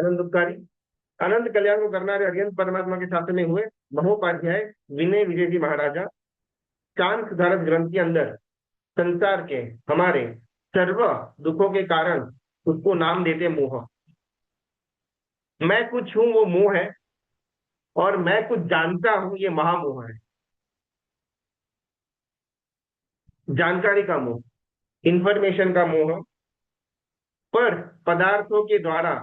अनंत दुखकारी अनंत कल्याण को करनारे अरिहंत परमात्मा के साथ में हुए महोपाध्याय विनय विजय जी महाराजा कांस धारक ग्रंथ के अंदर संसार के हमारे सर्व दुखों के कारण उसको नाम देते मोह। मैं कुछ हूं वो मोह है, और मैं कुछ जानता हूं ये महामोह है। जानकारी का मोह, इंफॉर्मेशन का मोह, पर पदार्थों के द्वारा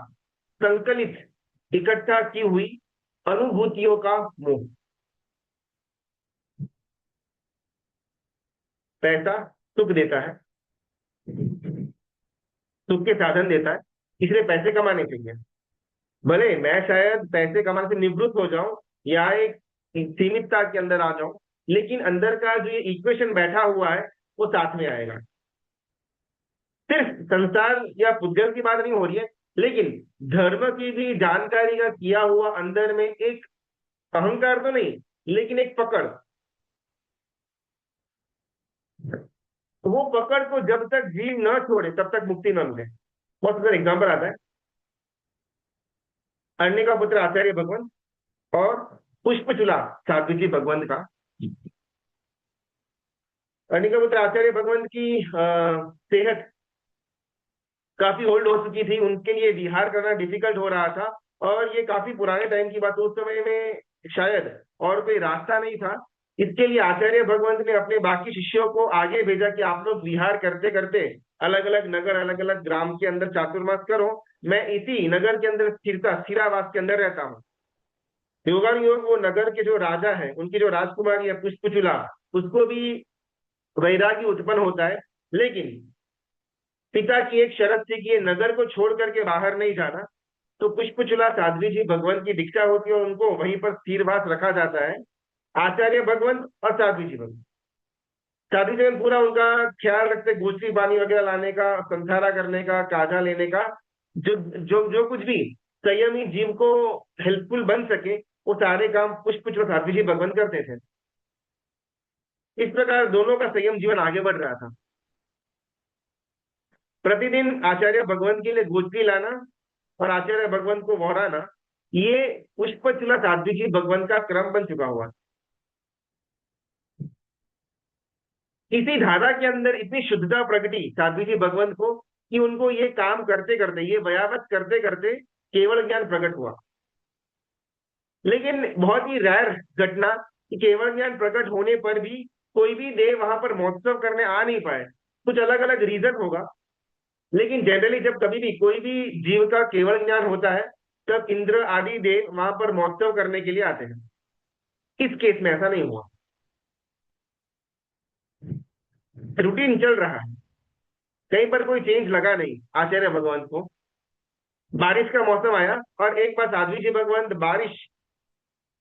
संकलित इकट्ठा की हुई अनुभूतियों का मोह। पैसा सुख देता है, सुख के साधन देता है, इसलिए पैसे कमाने चाहिए। भले मैं शायद पैसे कमाने से निवृत्त हो जाऊं या एक सीमितता के अंदर आ जाऊं, लेकिन अंदर का जो ये इक्वेशन बैठा हुआ है वो साथ में आएगा। सिर्फ संसार या पुद्गल की बात नहीं हो रही है, लेकिन धर्म की भी जानकारी का किया हुआ अंदर में एक अहंकार तो नहीं, लेकिन एक पकड़। वो पकड़ को जब तक जीव न छोड़े तब तक मुक्ति न मिले। बहुत सुंदर एग्जाम्पल आता है अरण्य का पुत्र आचार्य भगवंत और पुष्पचूला साध्वी जी भगवंत का। अरण्य का पुत्र आचार्य भगवंत की सेहत काफी ओल्ड हो चुकी थी, उनके लिए विहार करना डिफिकल्ट हो रहा था, और ये काफी पुराने टाइम की बात, उस समय में शायद और कोई रास्ता नहीं था। इसके लिए आचार्य भगवंत ने अपने बाकी शिष्यों को आगे भेजा कि आप लोग विहार करते करते अलग अलग नगर अलग अलग ग्राम के अंदर चातुर्मास करो, मैं इसी नगर के अंदर स्थिरावास के अंदर रहता हूँ। योगानुयोग वो नगर के जो राजा है, उनकी जो राजकुमारी है पुष्पचूला, उसको भी वैराग्य उत्पन्न होता है, लेकिन पिता की एक शर्त थी कि ये नगर को छोड़ करके बाहर नहीं जाना। तो पुष्पचूला साध्वी जी भगवंत की दीक्षा होती है और उनको वहीं पर स्थिरवास रखा जाता है। आचार्य भगवंत और साध्वी जी भगवंत, साध्वी जी भगवंत पूरा उनका ख्याल रखते, गोचरी पानी वगैरह लाने का, संधारा करने का, काढ़ा लेने का, जो जो जो कुछ भी संयमी जीव को हेल्पफुल बन सके वो सारे काम पुष्पचूला साध्वी जी भगवंत करते थे। इस प्रकार दोनों का संयम जीवन आगे बढ़ रहा था। प्रतिदिन आचार्य भगवंत के लिए गोचरी लाना और आचार्य भगवंत को वहराना, ये पुष्पचूला साध्वी जी भगवंत का क्रम बन चुका हुआ। इसी धारा के अंदर इतनी शुद्धता प्रगटी साध्वी जी भगवंत को कि उनको ये काम करते करते, ये व्यावत करते करते केवल ज्ञान प्रकट हुआ। लेकिन बहुत ही रेयर घटना कि केवल ज्ञान प्रकट होने पर भी कोई भी देव वहां पर महोत्सव करने आ नहीं पाए। कुछ अलग अलग रीजन होगा, लेकिन जनरली जब कभी भी कोई भी जीव का केवल ज्ञान होता है तब इंद्र आदि देव वहां पर महोत्सव करने के लिए आते हैं। इस केस में ऐसा नहीं हुआ, रूटीन चल रहा है, कहीं पर कोई चेंज लगा नहीं आचार्य भगवंत को। बारिश का मौसम आया और एक बार साध्वी जी भगवंत बारिश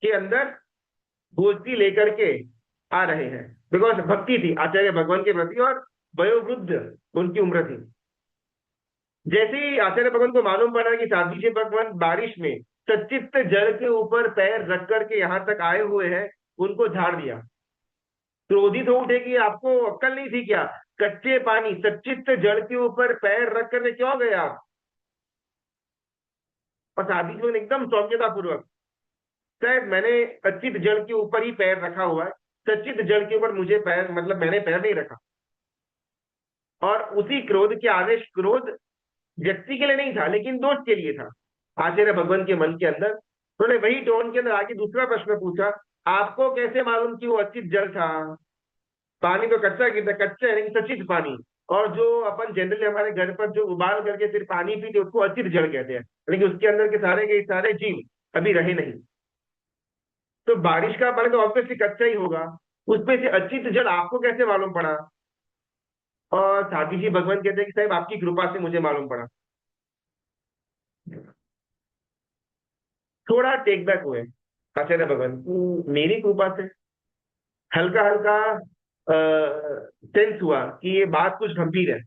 के अंदर गोष्ठी लेकर के आ रहे हैं, बिकॉज भक्ति थी आचार्य भगवंत के प्रति और वयोवृद्ध उनकी उम्र थी। जैसे ही आचार्य भगवंत को मालूम पड़ा कि साध्वी जी भगवंत बारिश में सच्चित जल के ऊपर पैर रख करके यहां तक आए हुए हैं, उनको झाड़ दिया। क्रोधित हो उठे कि आपको अक्ल नहीं थी क्या, कच्चे पानी सच्चित जल के ऊपर पैर रख करके क्यों गए आप। और साध्वी जी एकदम सौम्यता पूर्वक, शायद मैंने सच्चित जल के ऊपर ही पैर रखा हुआ है, सच्चित जल के ऊपर मुझे पैर, मतलब मैंने पैर नहीं रखा। और उसी क्रोध के आवेश, क्रोध व्यक्ति के लिए नहीं था लेकिन दोस्त के लिए था आचार्य भगवंत के मन के अंदर। उन्होंने वही टोन के अंदर आके दूसरा प्रश्न पूछा, आपको कैसे मालूम कि वो अचित जल था। पानी तो कच्चा गिरता, कच्चा है लेकिन सचित पानी। और जो अपन जनरली हमारे घर पर जो उबाल करके फिर पानी पीते उसको अचित जल कहते हैं, लेकिन उसके अंदर के सारे जीव अभी रहे नहीं। तो बारिश का पानी तो ऑब्वियसली कच्चा ही होगा, उसमें से अचित जल आपको कैसे मालूम पड़ा। और साध्वी जी भगवंत कहते हैं कि साहब आपकी कृपा से मुझे मालूम पड़ा। थोड़ा टेक बैक हुए आचार्य भगवंत, मेरी कृपा से हल्का हल्का सेंस हुआ कि ये बात कुछ गंभीर है।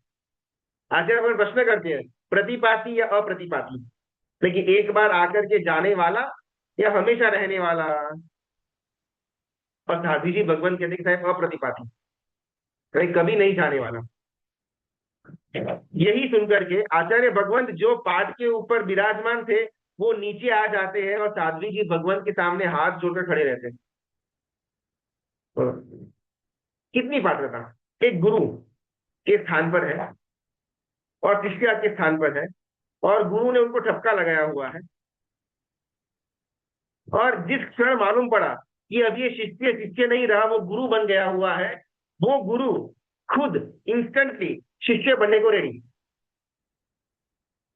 आचार्य भगवंत प्रश्न करते हैं, प्रतिपाती या अप्रतिपाती, लेकिन एक बार आकर के जाने वाला या हमेशा रहने वाला। और साध्वी जी भगवंत कहते हैं कि साहब अप्रतिपाती, कभी नहीं जाने वाला। यही सुनकर के आचार्य भगवंत जो पाठ के ऊपर विराजमान थे वो नीचे आ जाते हैं और साध्वी जी भगवान के सामने हाथ जोड़कर खड़े रहते हैं। तो कितनी पात्रता एक गुरु के स्थान पर है और शिष्य के स्थान पर है, और गुरु ने उनको ठपका लगाया हुआ है। और जिस क्षण मालूम पड़ा कि अब ये शिष्य शिष्य नहीं रहा, वो गुरु बन गया हुआ है, वो गुरु खुद इंस्टेंटली शिष्य बनने को रेडी।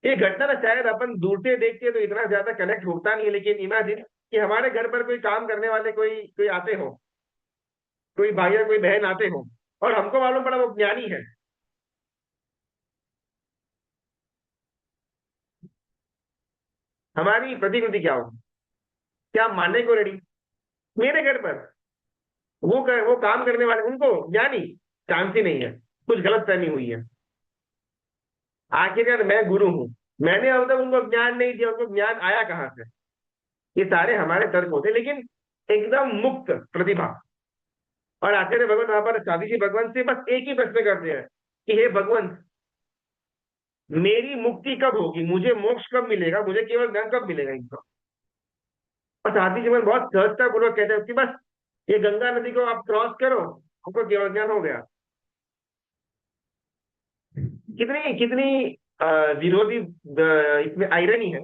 ये घटना ना शायद अपन दूर से देखते तो इतना ज्यादा कनेक्ट होता नहीं है, लेकिन इमेजिन कि हमारे घर पर कोई काम करने वाले कोई कोई आते हो, कोई भाई या कोई बहन आते हो, और हमको मालूम पड़ा वो ज्ञानी है। हमारी प्रतिकृति क्या होगी? क्या हम मानने को रेडी? मेरे घर पर वो काम करने वाले उनको ज्ञानी, चांस ही नहीं है, कुछ गलत फहमी हुई है। आखिरकार मैं गुरु हूं, मैंने अब तक उनको ज्ञान नहीं दिया, उनको ज्ञान आया कहां से? ये सारे हमारे तर्क होते, लेकिन एकदम मुक्त प्रतिभा। और आचार्य भगवान वहां पर साधी जी भगवान से बस एक ही प्रश्न करते हैं कि हे भगवान, मेरी मुक्ति कब होगी, मुझे मोक्ष कब मिलेगा, मुझे केवल ज्ञान कब मिलेगा इनको? और साधी जी भगवान बहुत सहजता पूर्वक कहते हैं कि बस ये गंगा नदी को आप क्रॉस करो, आपको केवल ज्ञान हो गया। कितनी कितनी विरोधी इसमें आयरनी है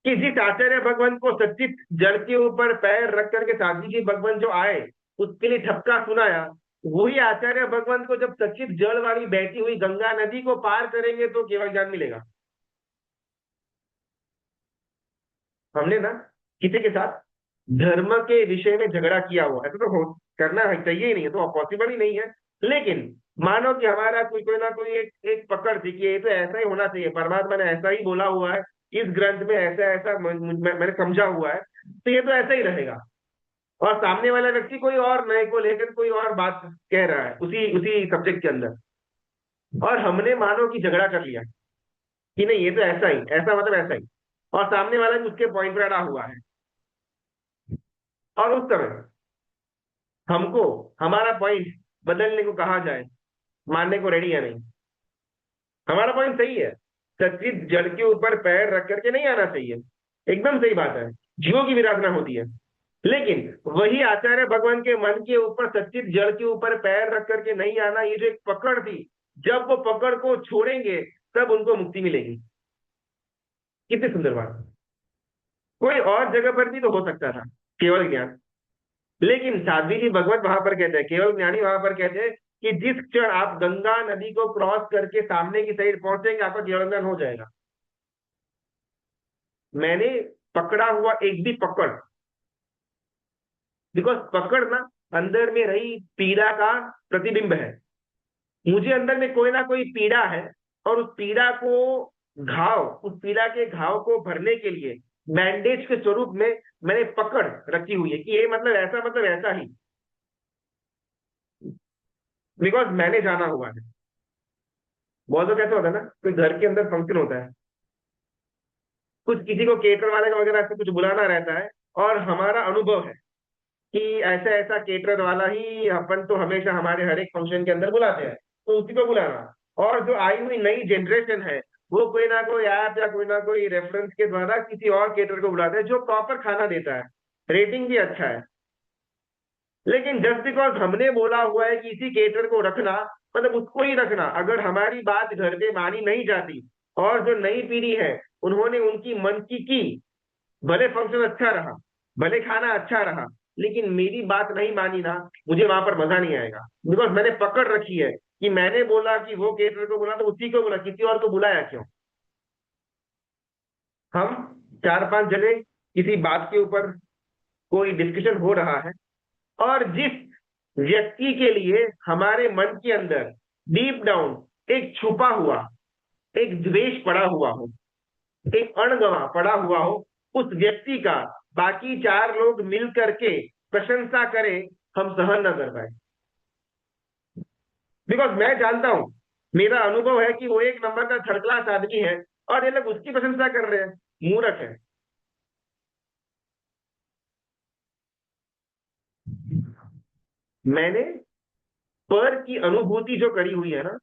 कि जिस आचार्य भगवान को सच्चित जल के ऊपर पैर रख करके साधी जी भगवान जो आए, उसके लिए ठपका सुनाया, वही आचार्य भगवान को जब सच्चित जल वाली बहती हुई गंगा नदी को पार करेंगे तो केवल ज्ञान मिलेगा। हमने ना किसी के साथ धर्म के विषय में झगड़ा किया हुआ, ऐसा तो हो करना चाहिए ही नहीं है, तो पॉसिबल ही नहीं है। लेकिन मानो कि हमारा कोई कोई ना कोई एक पकड़ थी कि ये तो ऐसा ही होना चाहिए, परमात्मा ने ऐसा ही बोला हुआ है, इस ग्रंथ में ऐसा ऐसा मैंने समझा हुआ है, तो ये तो ऐसा ही रहेगा। और सामने वाला व्यक्ति कोई और नए को लेकर कोई और बात कह रहा है उसी उसी सब्जेक्ट के अंदर, और हमने मानो कि झगड़ा कर लिया कि नहीं ये तो ऐसा ही, ऐसा मतलब ऐसा ही, और सामने वाला भी उसके पॉइंट पर अड़ा हुआ है। और उस समय हमको हमारा पॉइंट बदलने को कहा जाए, मानने को रेडी है नहीं। हमारा पॉइंट सही है, सच्चित जड़ के ऊपर पैर रख करके नहीं आना चाहिए, एकदम सही बात है, जीवों की विराधना होती है। लेकिन वही आचार्य भगवान के मन के ऊपर सच्चित जड़ के ऊपर पैर रख करके नहीं आना, ये जो एक पकड़ थी, जब वो पकड़ को छोड़ेंगे तब उनको मुक्ति मिलेगी। कितनी सुंदर बात। कोई और जगह पर भी तो हो सकता था केवल ज्ञान, लेकिन साध्वी जी भगवत वहां पर कहते हैं, केवल ज्ञानी वहां पर कहते हैं कि जिस क्षण आप गंगा नदी को क्रॉस करके सामने की साइड पहुंचेंगे आपका केवल ज्ञान हो जाएगा। मैंने पकड़ा हुआ एक भी पकड़, बिकॉज पकड़ ना अंदर में रही पीड़ा का प्रतिबिंब है। मुझे अंदर में कोई ना कोई पीड़ा है, और उस पीड़ा को उस पीड़ा के घाव को भरने के लिए बैंडेज के स्वरूप में मैंने पकड़ रखी हुई है कि ये मतलब ऐसा ही, बिकॉज मैंने जाना हुआ है। बहुत तो कैसा होता है ना, कोई घर के अंदर फंक्शन होता है, कुछ किसी को केटर वाले का वगैरह से कुछ बुलाना रहता है, और हमारा अनुभव है कि ऐसा ऐसा केटर वाला ही अपन तो हमेशा हमारे हर एक फंक्शन के अंदर बुलाते हैं, तो उसी को बुलाना। और जो आई हुई नई जनरेशन है, वो कोई ना कोई ऐप या कोई ना कोई रेफरेंस के द्वारा किसी और केटर को बुलाते हैं जो प्रॉपर खाना देता है, रेटिंग भी अच्छा है। लेकिन जस्ट बिकॉज हमने बोला हुआ है कि इसी केटर को रखना, मतलब उसको ही रखना, अगर हमारी बात घर पे मानी नहीं जाती, और जो नई पीढ़ी है उन्होंने उनकी मन की, भले फंक्शन अच्छा रहा, भले खाना अच्छा रहा, लेकिन मेरी बात नहीं मानी ना, मुझे वहां पर मजा नहीं आएगा, बिकॉज मैंने पकड़ रखी है कि मैंने बोला कि वो केटर को बुला तो उसी को बुला, किसी और को बुलाया क्यों? हम चार पांच जने किसी बात के ऊपर कोई डिस्कशन हो रहा है, और जिस व्यक्ति के लिए हमारे मन के अंदर डीप डाउन एक छुपा हुआ एक द्वेष पड़ा हुआ हो, एक अणगवा पड़ा हुआ हो, उस व्यक्ति का बाकी चार लोग मिल करके प्रशंसा करें, हम सहन न कर पाए। बिकॉज मैं जानता हूं, मेरा अनुभव है कि वो एक नंबर का थर्ड क्लास आदमी है, और ये लोग उसकी प्रशंसा कर रहे हैं, मूर्ख है। मैंने पर की अनुभूति जो करी हुई है ना,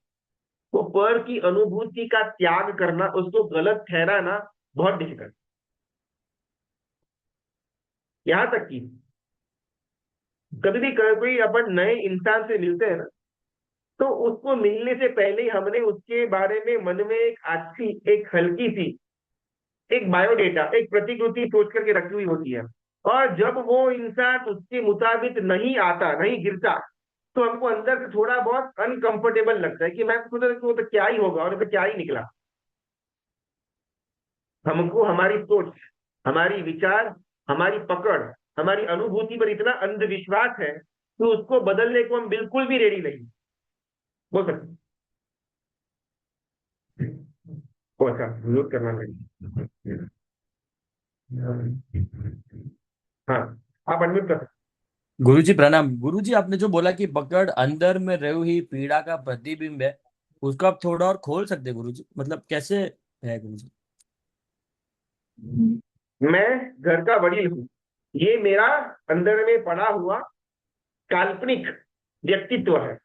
वो पर की अनुभूति का त्याग करना, उसको गलत ठहराना बहुत डिफिकल्ट। यहाँ तक कि कभी भी कोई अपन नए इंसान से मिलते हैं ना, तो उसको मिलने से पहले ही हमने उसके बारे में मन में एक अच्छी, एक हल्की सी, एक बायोडेटा, एक प्रतिकृति सोच करके रखी हुई होती है। और जब वो इंसान उसके मुताबिक नहीं आता, नहीं गिरता, तो हमको अंदर से थोड़ा बहुत अनकंफर्टेबल लगता है कि मैं तो सोचा कि वो तो क्या ही होगा, और तो क्या ही निकला। हमको हमारी सोच, हमारी विचार, हमारी पकड़, हमारी अनुभूति पर इतना अंधविश्वास है कि उसको बदलने को हम बिल्कुल भी रेडी नहीं बोल सकते। कौन सा म्यूट करना नहीं? हाँ, आप अनम्यूट कर सकते। गुरुजी प्रणाम। गुरुजी, आपने जो बोला कि पकड़ अंदर में रही हुई पीड़ा का प्रतिबिंब है, उसको आप थोड़ा और खोल सकते हैं गुरुजी? मतलब कैसे है गुरुजी? मैं घर का वडील हूँ, ये मेरा अंदर में पड़ा हुआ काल्पनिक व्यक्तित्व है।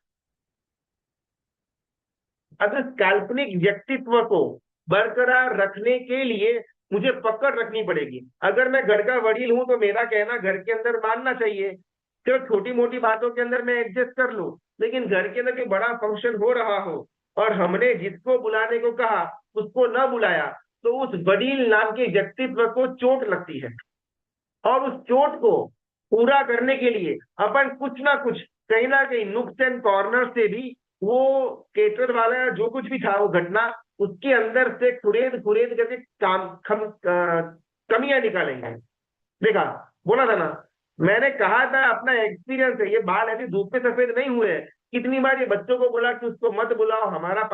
अब इस काल्पनिक व्यक्तित्व को बरकरार रखने के लिए मुझे पकड़ रखनी पड़ेगी। अगर मैं घर का वडील हूं तो मेरा कहना घर के अंदर मानना चाहिए, चलो छोटी मोटी बातों के अंदर मैं एडजस्ट कर लूं। लेकिन घर के अंदर कोई बड़ा फंक्शन हो रहा हो और हमने जिसको बुलाने को कहा उसको न बुलाया, तो उस वडील नाम के व्यक्तित्व को चोट लगती है। और उस चोट को पूरा करने के लिए अपन कुछ ना कुछ, कहीं ना कहीं नुक्स एंड कॉर्नर से भी, वो केटर वाला जो कुछ भी था वो घटना, उसके अंदर से खुरेद खुरेद करके कमियां निकालेंगे। देखा, बोला था ना, मैंने कहा था अपना एक्सपीरियंस है, ये बाल ऐसे धूप में सफेद नहीं हुए हैं। कितनी बार ये बच्चों को बोला कि उसको मत बुलाओ, हमारा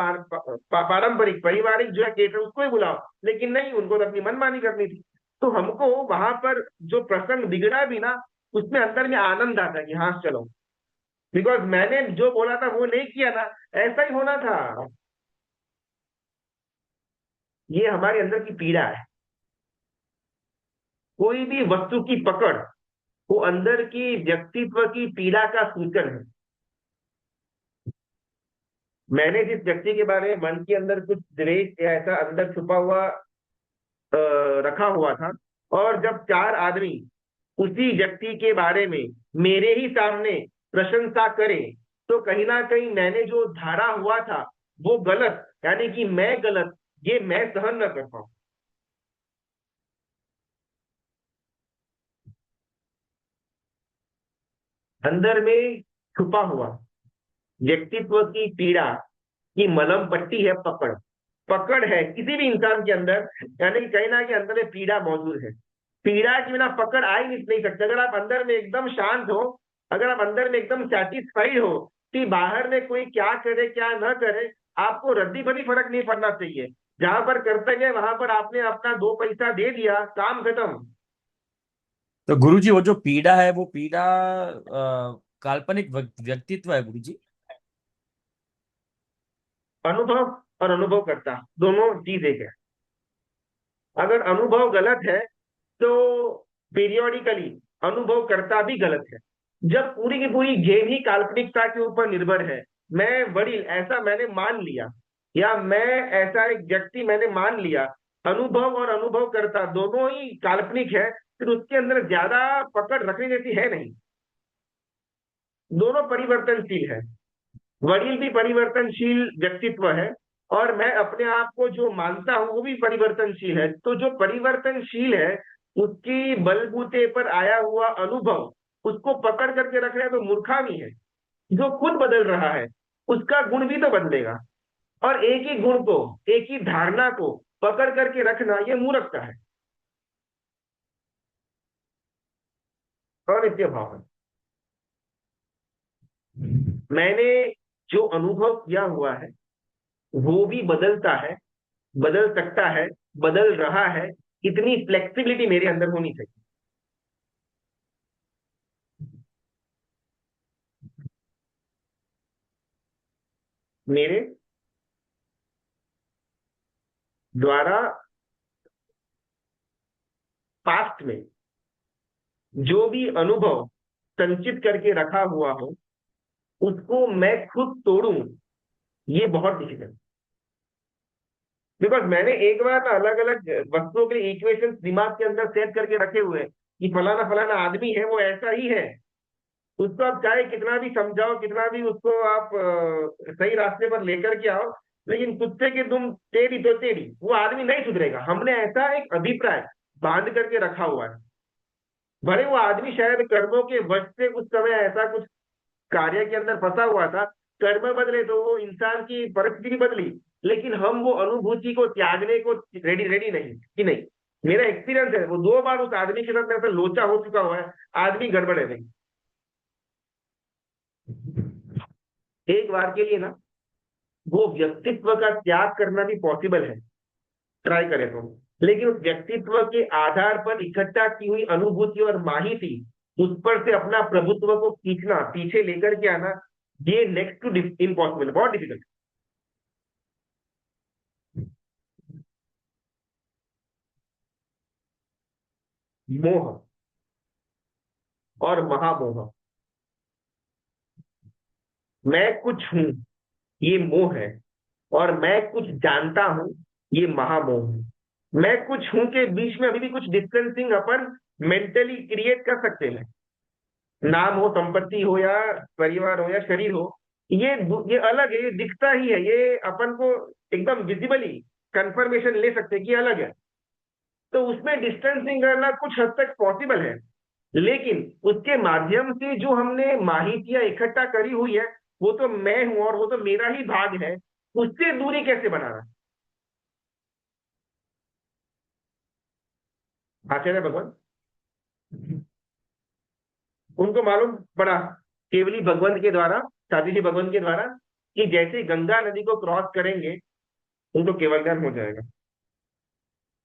पारंपरिक पारिवारिक जो है केटर उसको ही बुलाओ, लेकिन नहीं, उनको तो अपनी मनमानी करनी थी। तो हमको वहां पर जो प्रसंग बिगड़ा भी ना, उसमें अंदर में आनंद आता है कि हाँ चलो, बिकॉज मैंने जो बोला था वो नहीं किया ना, ऐसा ही होना था। ये हमारे अंदर की पीड़ा है। कोई भी वस्तु की पकड़ वो अंदर की व्यक्तित्व की पीड़ा का सूचन है। मैंने जिस व्यक्ति के बारे में मन के अंदर कुछ द्वेष या ऐसा अंदर छुपा हुआ रखा हुआ था, और जब चार आदमी उसी व्यक्ति के बारे में मेरे ही सामने प्रशंसा करे, तो कहीं ना कहीं मैंने जो धारा हुआ था वो गलत, यानी कि मैं गलत, ये मैं सहन न कर पाऊं। अंदर में छुपा हुआ व्यक्तित्व की पीड़ा की मलम पट्टी है पकड़। पकड़ है किसी भी इंसान के अंदर, यानी कि कहीं ना कहीं अंदर में पीड़ा मौजूद है। पीड़ा के बिना पकड़ आ ही नहीं सकते। अगर आप अंदर में एकदम शांत हो, अगर आप अंदर में एकदम सेटिस्फाइड हो कि बाहर में कोई क्या करे क्या न करे, आपको रद्दी भरी फर्क नहीं पड़ना चाहिए। जहां पर कर्तव्य है वहां पर आपने अपना दो पैसा दे दिया, काम खत्म। तो गुरुजी, वो जो पीड़ा है, वो पीड़ा काल्पनिक व्यक्तित्व है गुरुजी? अनुभव और अनुभव करता दोनों चीज एक है। अगर अनुभव गलत है तो पीरियोडिकली अनुभव करता भी गलत है। जब पूरी की पूरी गेम ही काल्पनिकता के ऊपर निर्भर है, मैं वडील ऐसा मैंने मान लिया, या मैं ऐसा एक व्यक्ति मैंने मान लिया, अनुभव और अनुभव करता दोनों ही काल्पनिक है, फिर उसके अंदर ज्यादा पकड़ रखने जैसी है नहीं। दोनों परिवर्तनशील है। वडील भी परिवर्तनशील व्यक्तित्व है, और मैं अपने आप को जो मानता हूं वो भी परिवर्तनशील है। तो जो परिवर्तनशील है उसकी बलबूते पर आया हुआ अनुभव, उसको पकड़ करके रख रहे हैं तो मूर्खामी है। जो खुद बदल रहा है उसका गुण भी तो बदलेगा, और एक ही गुण को, एक ही धारणा को पकड़ करके रखना ये मूर्खता है। और नित्य भाव है। मैंने जो अनुभव किया हुआ है वो भी बदलता है, बदल सकता है, बदल रहा है। इतनी फ्लेक्सिबिलिटी मेरे अंदर होनी चाहिए। मेरे द्वारा पास्ट में जो भी अनुभव संचित करके रखा हुआ हो, उसको मैं खुद तोड़ूं, ये बहुत डिफिकल्ट। बिकॉज मैंने एक बार ना अलग अलग वस्तुओं के इक्वेशन दिमाग के अंदर सेट करके रखे हुए हैं कि फलाना फलाना आदमी है वो ऐसा ही है। उसको आप चाहे कितना भी समझाओ, कितना भी उसको आप सही रास्ते पर लेकर के आओ, लेकिन कुत्ते की दुम टेढ़ी तो टेढ़ी, वो आदमी नहीं सुधरेगा। हमने ऐसा एक अभिप्राय बांध करके रखा हुआ है। भले वो आदमी शायद कर्मों के वश से उस समय ऐसा कुछ कार्य के अंदर फंसा हुआ था, कर्म बदले तो वो इंसान की परिस्थिति भी बदली, लेकिन हम वो अनुभूति को त्यागने को रेडी रेडी नहीं कि नहीं। मेरा एक्सपीरियंस है, वो 2 बार उस आदमी के साथ ऐसा लोचा हो चुका हुआ है। आदमी गड़बड़ है नहीं। एक बार के लिए ना वो व्यक्तित्व का त्याग करना भी पॉसिबल है, ट्राई करें तो। लेकिन उस व्यक्तित्व के आधार पर इकट्ठा की हुई अनुभूति और माहिती, उस पर से अपना प्रभुत्व को खींचना, पीछे लेकर के आना, ये नेक्स्ट टू इम्पॉसिबल, बहुत डिफिकल्ट। मोह और महामोह। मैं कुछ हूं, ये मोह है। और मैं कुछ जानता हूं, ये महामोह है। मैं कुछ हूं के बीच में अभी भी कुछ डिस्टेंसिंग अपन मेंटली क्रिएट कर सकते हैं। नाम हो, संपत्ति हो, या परिवार हो, या शरीर हो, ये अलग है, ये दिखता ही है, ये अपन को एकदम विजिबली कंफर्मेशन ले सकते हैं कि ये अलग है। तो उसमें डिस्टेंसिंग करना कुछ हद तक पॉसिबल है। लेकिन उसके माध्यम से जो हमने माहितियां इकट्ठा करी हुई है, वो तो मैं हूं और वो तो मेरा ही भाग है। उससे दूरी कैसे बनाना? आचार्य भगवान, उनको मालूम पड़ा केवली भगवंत के द्वारा, साधी जी भगवंत के द्वारा, कि जैसे गंगा नदी को क्रॉस करेंगे उनको केवल ज्ञान हो जाएगा।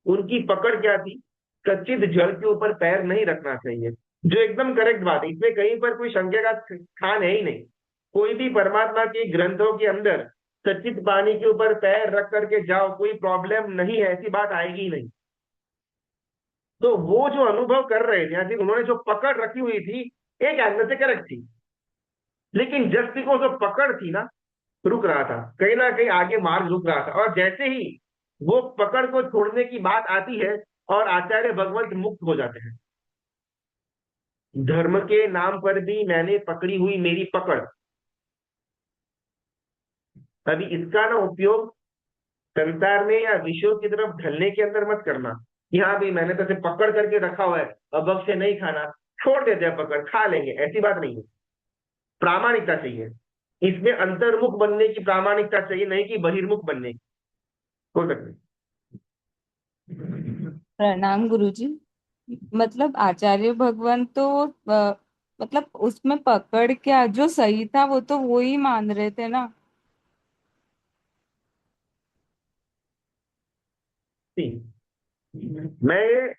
उनकी पकड़ क्या थी? कच्चित जल के ऊपर पैर नहीं रखना चाहिए। जो एकदम करेक्ट बात है, इसमें कहीं पर कोई शंका का स्थान है ही नहीं। कोई भी परमात्मा के ग्रंथों के अंदर सच्चित पानी के ऊपर पैर रख करके जाओ, कोई प्रॉब्लम नहीं है, ऐसी बात आएगी ही नहीं। तो वो जो अनुभव कर रहे थे, यानी उन्होंने जो पकड़ रखी हुई थी, एक एंगल से करेक्ट थी। लेकिन जस्ट बिकॉज वो पकड़ थी ना, रुक रहा था कहीं ना कहीं, आगे मार्ग रुक रहा था। और जैसे ही वो पकड़ को छोड़ने की बात आती है, और आचार्य भगवंत मुक्त हो जाते हैं। धर्म के नाम पर भी मैंने पकड़ी हुई मेरी पकड़। अभी इसका ना उपयोग संसार में या विषयों की तरफ ढलने के अंदर मत करना कि हाँ भाई मैंने तो इसे पकड़ करके रखा हुआ है, अब से नहीं खाना, छोड़ देते हैं पकड़, खा लेंगे, ऐसी बात नहीं है। प्रामाणिकता चाहिए। इसमें अंतर्मुख बनने की प्रामाणिकता चाहिए, नहीं कि बहिर्मुख बनने की। हो सकते। प्रणाम गुरुजी। मतलब आचार्य भगवान तो मतलब उसमें पकड़ क्या जो सही था वो तो वो ही मान रहे थे ना। मैं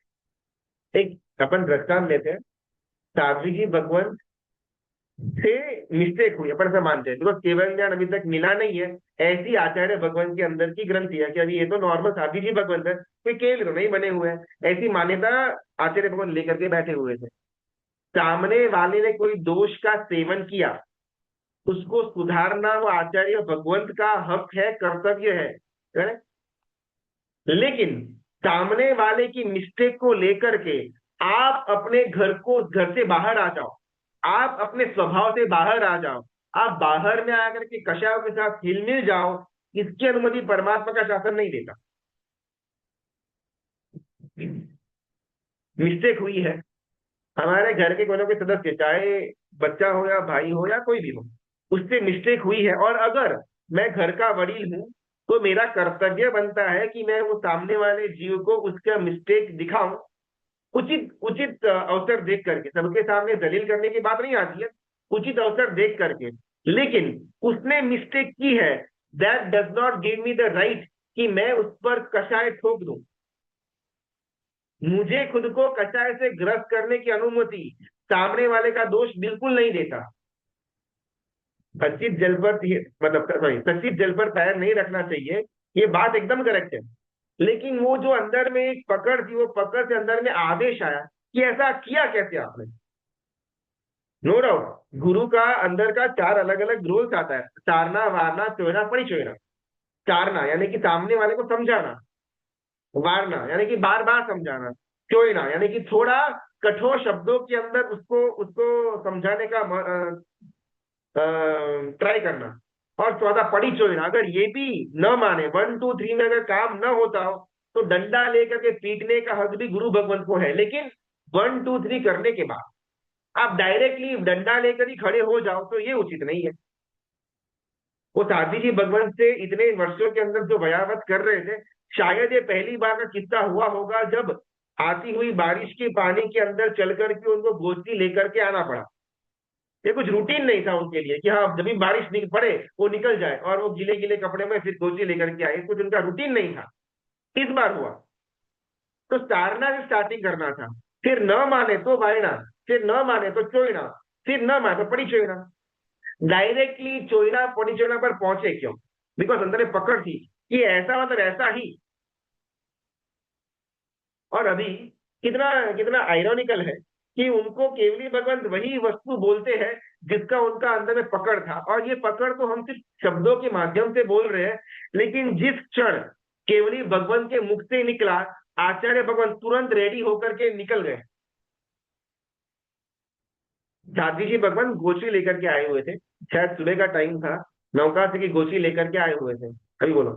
एक अपन दृष्टांत लेते हैं। साध्वी जी भगवंत से मिस्टेक हुई, अपन से मानते हैं, बिकॉज केवल ज्ञान अभी तक मिला नहीं है। ऐसी आचार्य भगवंत के अंदर की ग्रंथि है कि अभी ये तो नॉर्मल साध्वी जी भगवंत है, कोई केवल तो नहीं बने हुए हैं, ऐसी मान्यता आचार्य भगवंत लेकर के बैठे हुए थे। सामने वाले ने कोई दोष का सेवन किया, उसको सुधारना वो आचार्य भगवंत का हक है, कर्तव्य है। लेकिन सामने वाले की मिस्टेक को लेकर के आप अपने घर से बाहर आ जाओ, आप अपने स्वभाव से बाहर आ जाओ, आप बाहर में आकर के कषायों के साथ हिलमिल जाओ, इसकी अनुमति परमात्मा का शासन नहीं देता। मिस्टेक हुई है, हमारे घर के कोई ना कोई सदस्य, चाहे बच्चा हो या भाई हो या कोई भी हो, उससे मिस्टेक हुई है, और अगर मैं घर का वडील हूं, तो मेरा कर्तव्य बनता है कि मैं वो सामने वाले जीव को उसका मिस्टेक दिखाऊं, उचित उचित अवसर देख करके। सबके सामने दलील करने की बात नहीं आती है, उचित अवसर देख करके। लेकिन उसने मिस्टेक की है, that does not give me the right कि मैं उस पर कषाय ठोक दूं। मुझे खुद को कषाय से ग्रस्त करने की अनुमति सामने वाले का दोष बिल्कुल नहीं देता। सचित जल पर मतलब सॉरी, सचित जल पर पैर नहीं रखना चाहिए, ये बात एकदम करेक्ट है। लेकिन वो जो अंदर में एक पकड़ थी, वो पकड़ से अंदर में आदेश आया कि ऐसा किया कैसे आपने। नो डाउट गुरु का अंदर का 4 अलग अलग रूल्स आता है, चारना, वारना, चोरना, परिचोरना। चारना यानी कि सामने वाले को समझाना, वारना यानी कि बार बार समझाना, चोयना यानी कि थोड़ा कठोर शब्दों के अंदर उसको उसको समझाने का ट्राई करना। और चौथा पड़ी चोयना, अगर ये भी न माने, 1 2 3 में अगर काम न होता हो तो डंडा लेकर के पीटने का हक भी गुरु भगवंत को है, लेकिन 1 2 3 करने के बाद आप डायरेक्टली डंडा लेकर ही खड़े हो जाओ तो ये उचित नहीं है। वो साध्वी जी भगवंत से इतने वर्षों के अंदर जो बयावत कर रहे थे, शायद ये पहली बार का किस्सा हुआ होगा जब आती हुई बारिश के पानी के अंदर चल करके उनको गोचरी लेकर के आना पड़ा। ये कुछ रूटीन नहीं था उनके लिए कि हाँ जब भी बारिश पड़े वो निकल जाए और वो गीले गीले कपड़े में फिर गोचरी लेकर के आए, कुछ उनका रूटीन नहीं था। इस बार हुआ तो तारना से स्टार्टिंग करना था, फिर न माने तो वायना, फिर न माने तो चोयना, फिर न माने तो पड़ी चोयना। डायरेक्टली चोयना पड़ी चोयना पर पहुंचे क्यों? बिकॉज अंदर में पकड़ थी कि ऐसा मतलब ऐसा ही। और अभी कितना कितना आयरॉनिकल है कि उनको केवली भगवंत वही वस्तु बोलते हैं जिसका उनका अंदर में पकड़ था, और ये पकड़ तो हम सिर्फ शब्दों के माध्यम से बोल रहे हैं, लेकिन जिस क्षण केवली भगवंत के मुख से निकला, आचार्य भगवंत तुरंत रेडी होकर के निकल गए। दादी जी भगवान गोची लेकर के आए हुए थे, शायद सुबह का टाइम था, नौका से की गोची लेकर के आए हुए थे। अभी बोलो,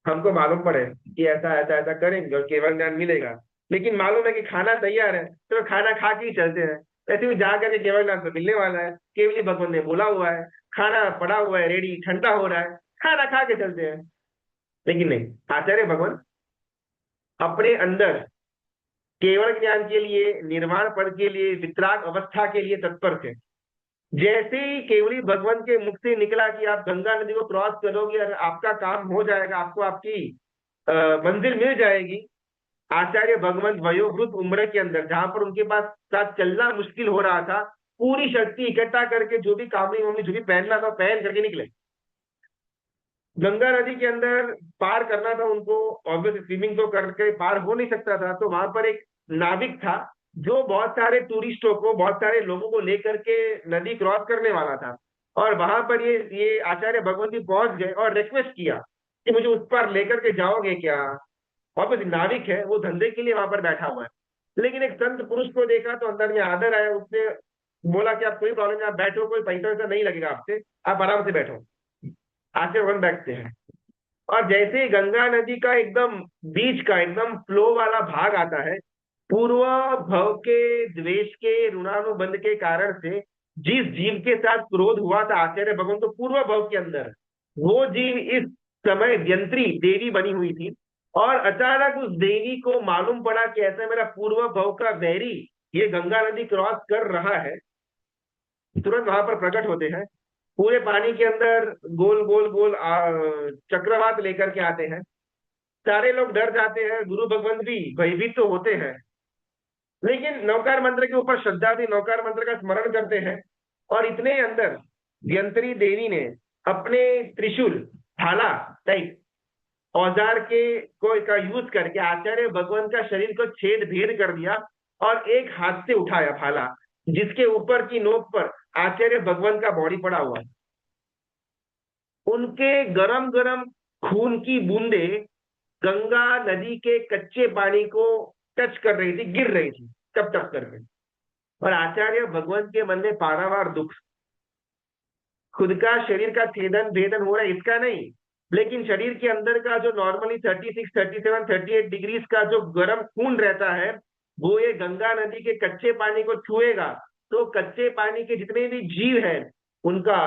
हमको मालूम पड़े कि ऐसा ऐसा ऐसा करेंगे और केवल ज्ञान मिलेगा, लेकिन मालूम है कि खाना तैयार है तो खाना खा के ही चलते हैं। ऐसे भी जा करके केवल ज्ञान तो मिलने वाला है, केवली भगवान ने बोला हुआ है, खाना पड़ा हुआ है रेडी, ठंडा हो रहा है, खाना खा के चलते हैं। लेकिन नहीं, आचार्य भगवान अपने अंदर केवल ज्ञान के लिए, निर्वाण पद के लिए, वितराग अवस्था के लिए तत्पर थे। जैसे ही केवली भगवान के मुख से निकला कि आप गंगा नदी को क्रॉस करोगे और आपका काम हो जाएगा, आपको आपकी मंजिल मिल जाएगी, आचार्य भगवंत वयोवृद्ध उम्र के अंदर जहां पर उनके पास साथ चलना मुश्किल हो रहा था, पूरी शक्ति इकट्ठा करके जो भी कामनी वामनी जो भी पहनना था पहन करके निकले। गंगा नदी के अंदर पार करना था उनको, ऑब्वियसली स्विमिंग तो करके पार हो नहीं सकता था, तो वहां पर एक नाविक था जो बहुत सारे टूरिस्टों को, बहुत सारे लोगों को लेकर के नदी क्रॉस करने वाला था। और वहां पर ये आचार्य भगवंत जी पहुंच गए और रिक्वेस्ट किया कि मुझे उस पर लेकर के जाओगे क्या? ऑब्वियसली नाविक है, वो धंधे के लिए वहां पर बैठा हुआ है, लेकिन एक संत पुरुष को देखा तो अंदर में आदर आया, उसने बोला कि आप कोई प्रॉब्लम नहीं, आप बैठो, कोई पैसा वैसा नहीं लगेगा आपसे, आप आराम से बैठो। आचार्य भगवंत बैठते हैं, और जैसे ही गंगा नदी का एकदम बीच का एकदम फ्लो वाला भाग आता है, पूर्व भव के द्वेष के ऋणानुबंध के कारण से जिस जीव के साथ क्रोध हुआ था आचार्य भगवान तो पूर्व भव के अंदर, वो जीव इस समय यंत्री देवी बनी हुई थी। और अचानक उस देवी को मालूम पड़ा कि ऐसा मेरा पूर्व भव का वैरी ये गंगा नदी क्रॉस कर रहा है, तुरंत वहां पर प्रकट होते हैं, पूरे पानी के अंदर गोल गोल गोल चक्रवात लेकर के आते हैं। सारे लोग डर जाते हैं, गुरु भगवंत भी भयभीत तो होते हैं, लेकिन नौकार मंत्र के ऊपर श्रद्धा थी, नौकार मंत्र का स्मरण करते हैं। और इतने अंदर यंत्री देवी ने अपने त्रिशूल, भाला टाइप औजार के को का यूज करके आचार्य भगवान का शरीर को छेद भेद कर दिया, और एक हाथ से उठाया भाला, जिसके ऊपर की नोक पर आचार्य भगवान का बॉडी पड़ा हुआ है। उनके गरम गरम खून की बूंदे गंगा नदी के कच्चे पानी को टच कर रही थी, गिर रही थी टप टप करके। और आचार्य भगवंत के मन में पारावार दुख, खुद का शरीर का छेदन भेदन हो रहा है इसका नहीं, लेकिन शरीर के अंदर का जो नॉर्मली 36 37 38 डिग्रीज का जो गर्म खून रहता है, वो ये गंगा नदी के कच्चे पानी को छुएगा तो कच्चे पानी के जितने भी जीव हैं उनका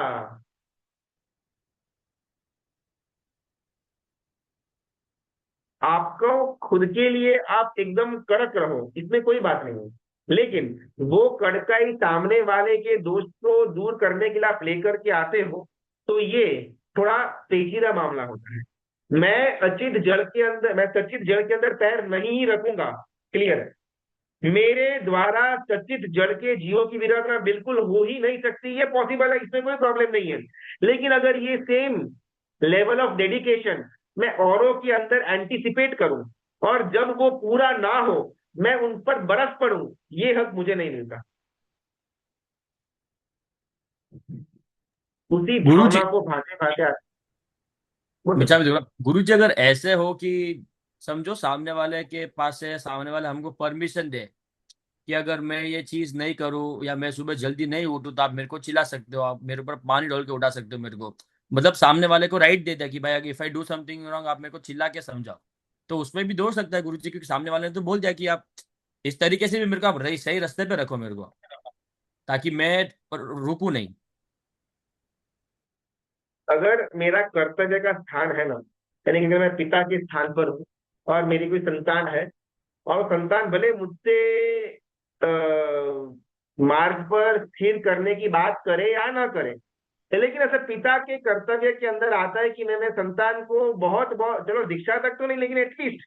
आपको खुद के लिए आप एकदम कड़क रहो, इसमें कोई बात नहीं है, लेकिन वो कड़काई सामने वाले के दोष को दूर करने के लिए आप लेकर के आते हो तो ये थोड़ा पेचीदा मामला होता है। मैं सचित जल के अंदर पैर नहीं रखूंगा, क्लियर है, मेरे द्वारा सचित जल के जीवों की विरचना बिल्कुल हो ही नहीं सकती, ये पॉसिबल है, इसमें कोई प्रॉब्लम नहीं है। लेकिन अगर ये सेम लेवल ऑफ डेडिकेशन मैं औरों के अंदर एंटिसिपेट करूं और जब वो पूरा ना हो मैं उन पर बरस पड़ूं, ये हक मुझे नहीं मिलता। उसी गुरु जी भावना को भाते भाते बोल सकते विचार में देखो गुरु जी, अगर ऐसे हो कि समझो सामने वाले के पास से सामने वाले हमको परमिशन दे कि अगर मैं ये चीज नहीं करूँ या मैं सुबह जल्दी नहीं उठूँ तो आप मेरे को चिल्ला सकते हो, आप मेरे ऊपर पानी डाल के उठा सकते हो मेरे को। मतलब सामने वाले को राइट दे दिया कि भाई अगर if I do something wrong आप मेरे को चिल्ला के समझाओ। तो उसमें भी दोष सकता है गुरु जी, क्योंकि सामने वाले ने तो बोल दिया कि आप इस तरीके से भी मेरे को आप सही रास्ते पे रखो मेरे को, ताकि मैं रुकू नहीं। अगर मेरा कर्तव्य का स्थान है ना, यानी कि अगर मैं पिता के स्थान पर हूँ और मेरी कोई संतान है, और संतान भले मुझसे अ, मार्ग पर स्थिर करने की बात करे या ना करे, लेकिन ऐसा पिता के कर्तव्य के अंदर आता है कि मैंने संतान को बहुत बहुत, चलो दीक्षा तक तो नहीं, लेकिन एटलीस्ट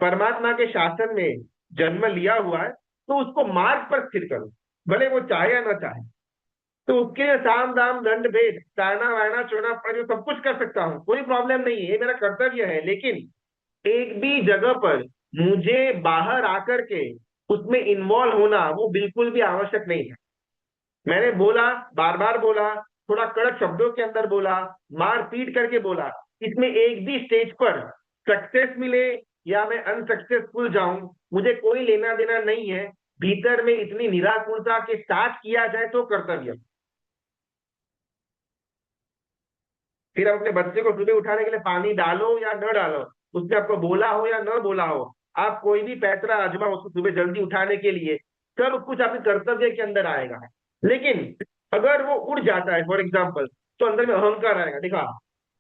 परमात्मा के शासन में जन्म लिया हुआ है, तो उसको मार्ग पर स्थिर करो, भले वो चाहे या ना चाहे। तो उसके लिए साम दाम दंड भेद ताना वाना चोना पर सब कुछ कर सकता हूँ, कोई प्रॉब्लम नहीं है, ये मेरा कर्तव्य है। लेकिन एक भी जगह पर मुझे बाहर आकर के उसमें इन्वॉल्व होना वो बिल्कुल भी आवश्यक नहीं है। मैंने बोला, बार बार बोला, थोड़ा कड़क शब्दों के अंदर बोला, मार पीट करके बोला, इसमें एक भी स्टेज पर सक्सेस मिले या मैं अनसक्सेसफुल जाऊं, मुझे कोई लेना देना नहीं है। भीतर में इतनी निराकुरता के साथ किया जाए तो कर्तव्य। फिर आप अपने बच्चे को सुबह उठाने के लिए पानी डालो या न डालो, उसने आपको बोला हो या न बोला हो, आप कोई भी पैतरा आजमाओ उसको सुबह जल्दी उठाने के लिए, सब कुछ आपके कर्तव्य के अंदर आएगा। लेकिन अगर वो उड़ जाता है फॉर एग्जाम्पल, तो अंदर में अहंकार आएगा। देखा,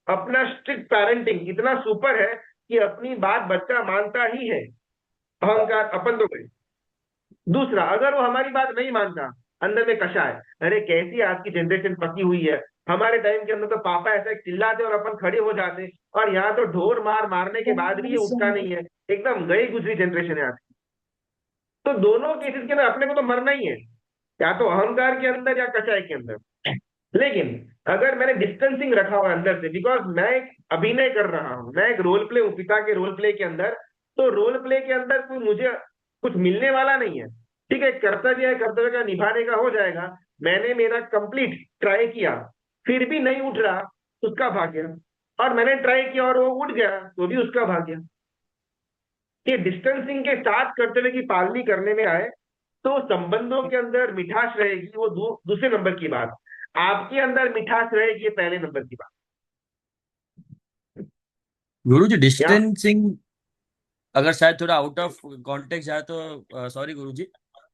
अपना स्ट्रिक्ट पेरेंटिंग इतना सुपर है कि अपनी बात बच्चा मानता ही है, अहंकार अपन तो गए। दूसरा, अगर वो हमारी बात नहीं मानता, अंदर में कशा है, अरे कैसी आज की जनरेशन पकी हुई है, हमारे टाइम के अंदर तो पापा ऐसा चिल्लाते और अपन खड़े हो जाते, और यहाँ तो ढोर मार मारने के बाद भी ये उठता नहीं है। एकदम गई गुजरी जनरेशन है आज। तो दोनों केसेस के अंदर अपने को तो मरना ही है, या तो अहंकार के अंदर या कचाई के अंदर। लेकिन अगर मैंने डिस्टेंसिंग रखा हुआ है अंदर से, बिकॉज मैं एक अभिनय कर रहा हूं, मैं एक रोल प्ले हूं पिता के रोल प्ले के अंदर, तो रोल प्ले के अंदर कोई मुझे कुछ मिलने वाला नहीं है। ठीक है, कर्तव्य है, कर्तव्य का निभाने का हो जाएगा। मैंने मेरा कंप्लीट ट्राई किया, फिर भी नहीं उठ रहा, उसका भाग्य। और मैंने ट्राई किया और वो उठ गया, तो भी उसका भाग्य। कि डिस्टेंसिंग के साथ कर्तव्य की पालनी करने में आए तो संबंधों के अंदर मिठास रहेगी, वो दूसरे नंबर की बात। आपके अंदर मिठास रहेगी, ये पहले नंबर की बात। गुरु जी या डिस्टेंसिंग अगर शायद थोड़ा आउट ऑफ कॉन्टेक्स्ट जाए तो सॉरी गुरु जी,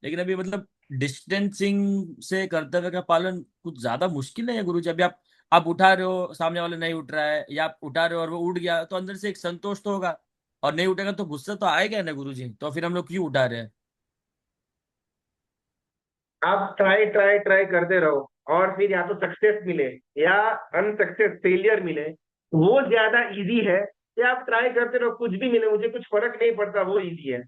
लेकिन अभी मतलब डिस्टेंसिंग से कर्तव्य का पालन कुछ ज्यादा मुश्किल नहीं है गुरु जी। अभी आप उठा रहे हो, सामने वाला नहीं उठ रहा है, या आप उठा रहे हो और वो उठ गया, तो अंदर से एक संतोष तो होगा, और नहीं उठेगा तो गुस्सा तो आएगा ना गुरु जी, तो फिर हम लोग क्यों उठा रहे हैं। आप ट्राई ट्राई ट्राई करते रहो, और फिर या तो सक्सेस मिले या अनसक्सेस फेलियर मिले, वो ज्यादा इजी है। या आप ट्राई करते रहो, कुछ भी मिले मुझे कुछ फर्क नहीं पड़ता, वो इजी है।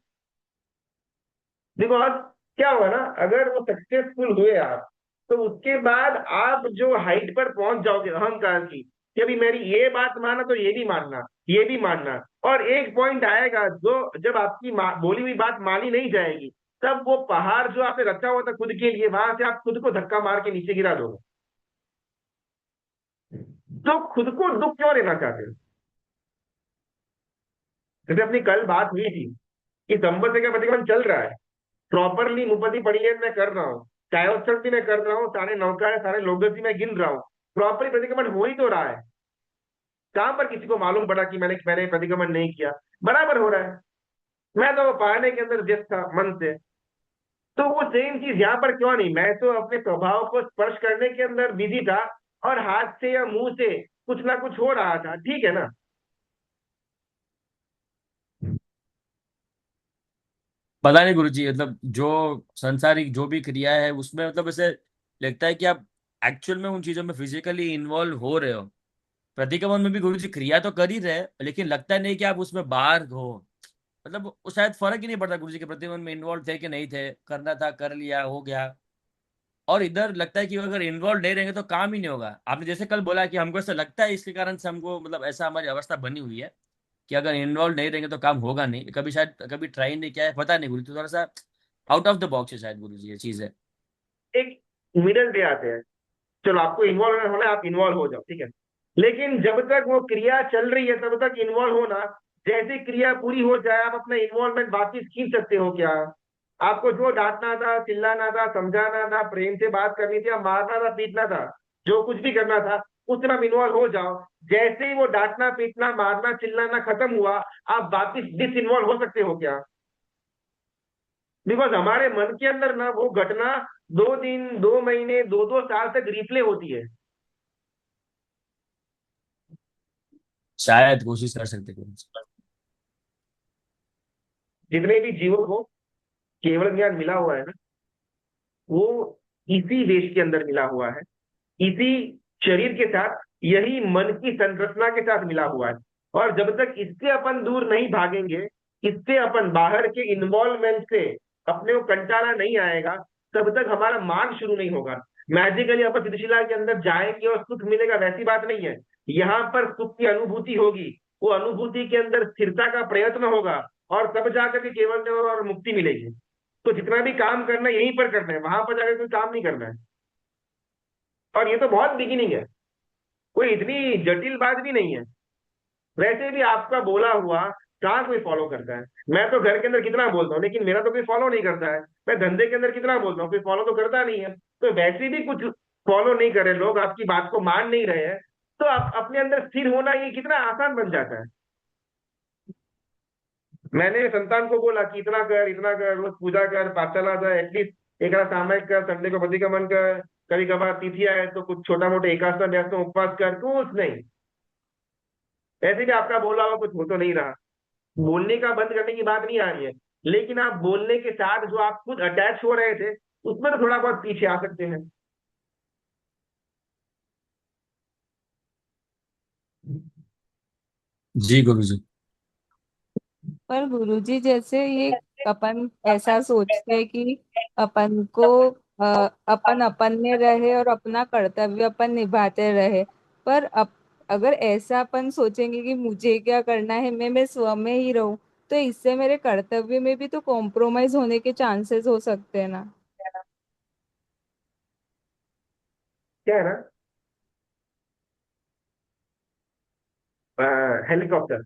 बिकॉज क्या हुआ ना, अगर वो सक्सेसफुल हुए आप, तो उसके बाद आप जो हाइट पर पहुंच जाओगे अहंकार की, कि अभी मेरी ये बात माना तो ये भी मानना, ये भी मानना। और एक पॉइंट आएगा जो, जब आपकी बोली हुई बात मानी नहीं जाएगी, तब वो पहाड़ जो आपने रखा हुआ था खुद के लिए, वहां से आप खुद को धक्का मार के नीचे गिरा दोगे। तो खुद को दुख क्यों लेना चाहते हो? जैसे अपनी कल बात हुई थी कि संपत्ति का प्रतिबंध चल रहा है, प्रॉपरली मुपति परिलेन में कर रहा हूँ, चायोत्सव भी मैं कर रहा हूँ, सारे नौका है, सारे लोग भी मैं गिन रहा हूँ, प्रॉपरली प्रतिक्रमण हो ही तो रहा है। कहां पर किसी को मालूम पड़ा कि मैंने मैंने प्रतिक्रमण नहीं किया? बराबर हो रहा है। मैं तो पाने के अंदर व्यस्त था मन से। तो वो सेम चीज यहाँ पर क्यों नहीं? मैं तो अपने स्वभाव को स्पर्श करने के अंदर बिजी था, और हाथ से या मुंह से कुछ ना कुछ हो रहा था, ठीक है ना? पता नहीं गुरु जी, मतलब जो संसारिक जो भी क्रिया है उसमें मतलब ऐसे लगता है कि आप एक्चुअल में उन चीजों में फिजिकली इन्वॉल्व हो रहे हो। प्रतिक्रमण में भी गुरु जी क्रिया तो कर ही रहे हैं, लेकिन लगता नहीं कि आप उसमें बाहर हो। मतलब वो शायद फर्क ही नहीं पड़ता गुरु जी के प्रतिक्रमण में इन्वॉल्व थे कि नहीं थे, करना था कर लिया हो गया। और इधर लगता है कि अगर इन्वॉल्व नहीं रहेंगे तो काम ही नहीं होगा। आपने जैसे कल बोला कि हमको ऐसा लगता है इसके कारण से हमको मतलब ऐसा हमारी अवस्था बनी हुई है कि अगर इन्वॉल्व नहीं रहेंगे तो काम होगा नहीं। कभी शायद कभी ट्राई नहीं किया है, पता नहीं गुरु जी, तो थोड़ा सा आउट ऑफ द बॉक्स है शायद गुरु जी ये चीज है। एक मिडल डे आते हैं, चलो आपको इन्वॉल्व होना है, आप इन्वॉल्व हो जाओ, ठीक है। लेकिन जब तक वो क्रिया चल रही है तब तक इन्वॉल्व होना, जैसे क्रिया पूरी हो जाए आप अपना इन्वॉल्वमेंट वापिस खींच सकते हो क्या? आपको जो डांटना था, चिल्लाना था, समझाना था, प्रेम से बात करनी थी, मारना था, पीटना था, जो कुछ भी करना था, उसमें आप इन्वॉल्व हो जाओ। जैसे ही वो डांटना, पीटना, मारना, चिल्लाना खत्म हुआ, आप वापिस डिसइन्वॉल्व हो सकते हो क्या? बिकॉज हमारे मन के अंदर ना वो घटना 2 दिन, 2 महीने, 2-2 साल तक रिप्ले होती है। शायद कोशिश कर सकते गुरुजी। जितने भी जीवों को केवल ज्ञान मिला हुआ है ना, वो इसी देश के अंदर मिला हुआ है, इसी शरीर के साथ, यही मन की संरचना के साथ मिला हुआ है। और जब तक इससे अपन दूर नहीं भागेंगे, इससे अपन बाहर के इन्वॉल्वमेंट से अपने को कंटाला नहीं आएगा, तब तक हमारा मार्ग शुरू नहीं होगा। मैजिकली अपन सिद्धशिला के अंदर जाएंगे और सुख मिलेगा, वैसी बात नहीं है। यहाँ पर सुख की अनुभूति होगी, वो अनुभूति के अंदर स्थिरता का प्रयत्न होगा, और तब जाकर के केवल और मुक्ति मिलेगी। तो जितना भी काम करना है यहीं पर करना है, वहां पर जाकर कोई काम नहीं करना है। और ये तो बहुत बिगिनिंग है, कोई इतनी जटिल बात भी नहीं है। वैसे भी आपका बोला हुआ कहाँ कोई फॉलो करता है? मैं तो घर के अंदर कितना बोलता हूँ, लेकिन मेरा तो कोई फॉलो नहीं करता है। मैं धंधे के अंदर कितना बोलता हूँ, कोई फॉलो तो करता नहीं है। तो वैसे भी कुछ फॉलो नहीं कर रहे लोग, आपकी बात को मान नहीं रहे हैं, तो आप अपने अंदर स्थिर होना ये कितना आसान बन जाता है। मैंने संतान को बोला कि इतना कर, रोज पूजा कर, पाठशाला जा, एटलीस्ट एक रात सामयिक कर, संडे को प्रतिक्रमण कर, कभी कभार तिथि आए तो कुछ छोटा मोटा एकादश व्यास उपवास कर, कुछ नहीं। ऐसे भी आपका बोला हुआ कुछ हो तो नहीं रहा। बोलने का बंद करने की बात नहीं आ रही है, लेकिन आप बोलने के साथ जो आप खुद अटैच हो रहे थे, उसमें तो थोड़ा बहुत पीछे आ सकते हैं। जी गुरुजी। पर गुरुजी जैसे ये अपन ऐसा सोचते हैं कि अपन को अपन अपन में रहे और अपना कर्तव्य अपन निभाते रहे। पर अगर ऐसा अपन सोचेंगे कि मुझे क्या करना है, मैं स्व में ही रहूं, तो इससे मेरे कर्तव्य में भी तो कॉम्प्रोमाइज होने के चांसेस हो सकते हैं ना। क्या है ना, हेलीकॉप्टर,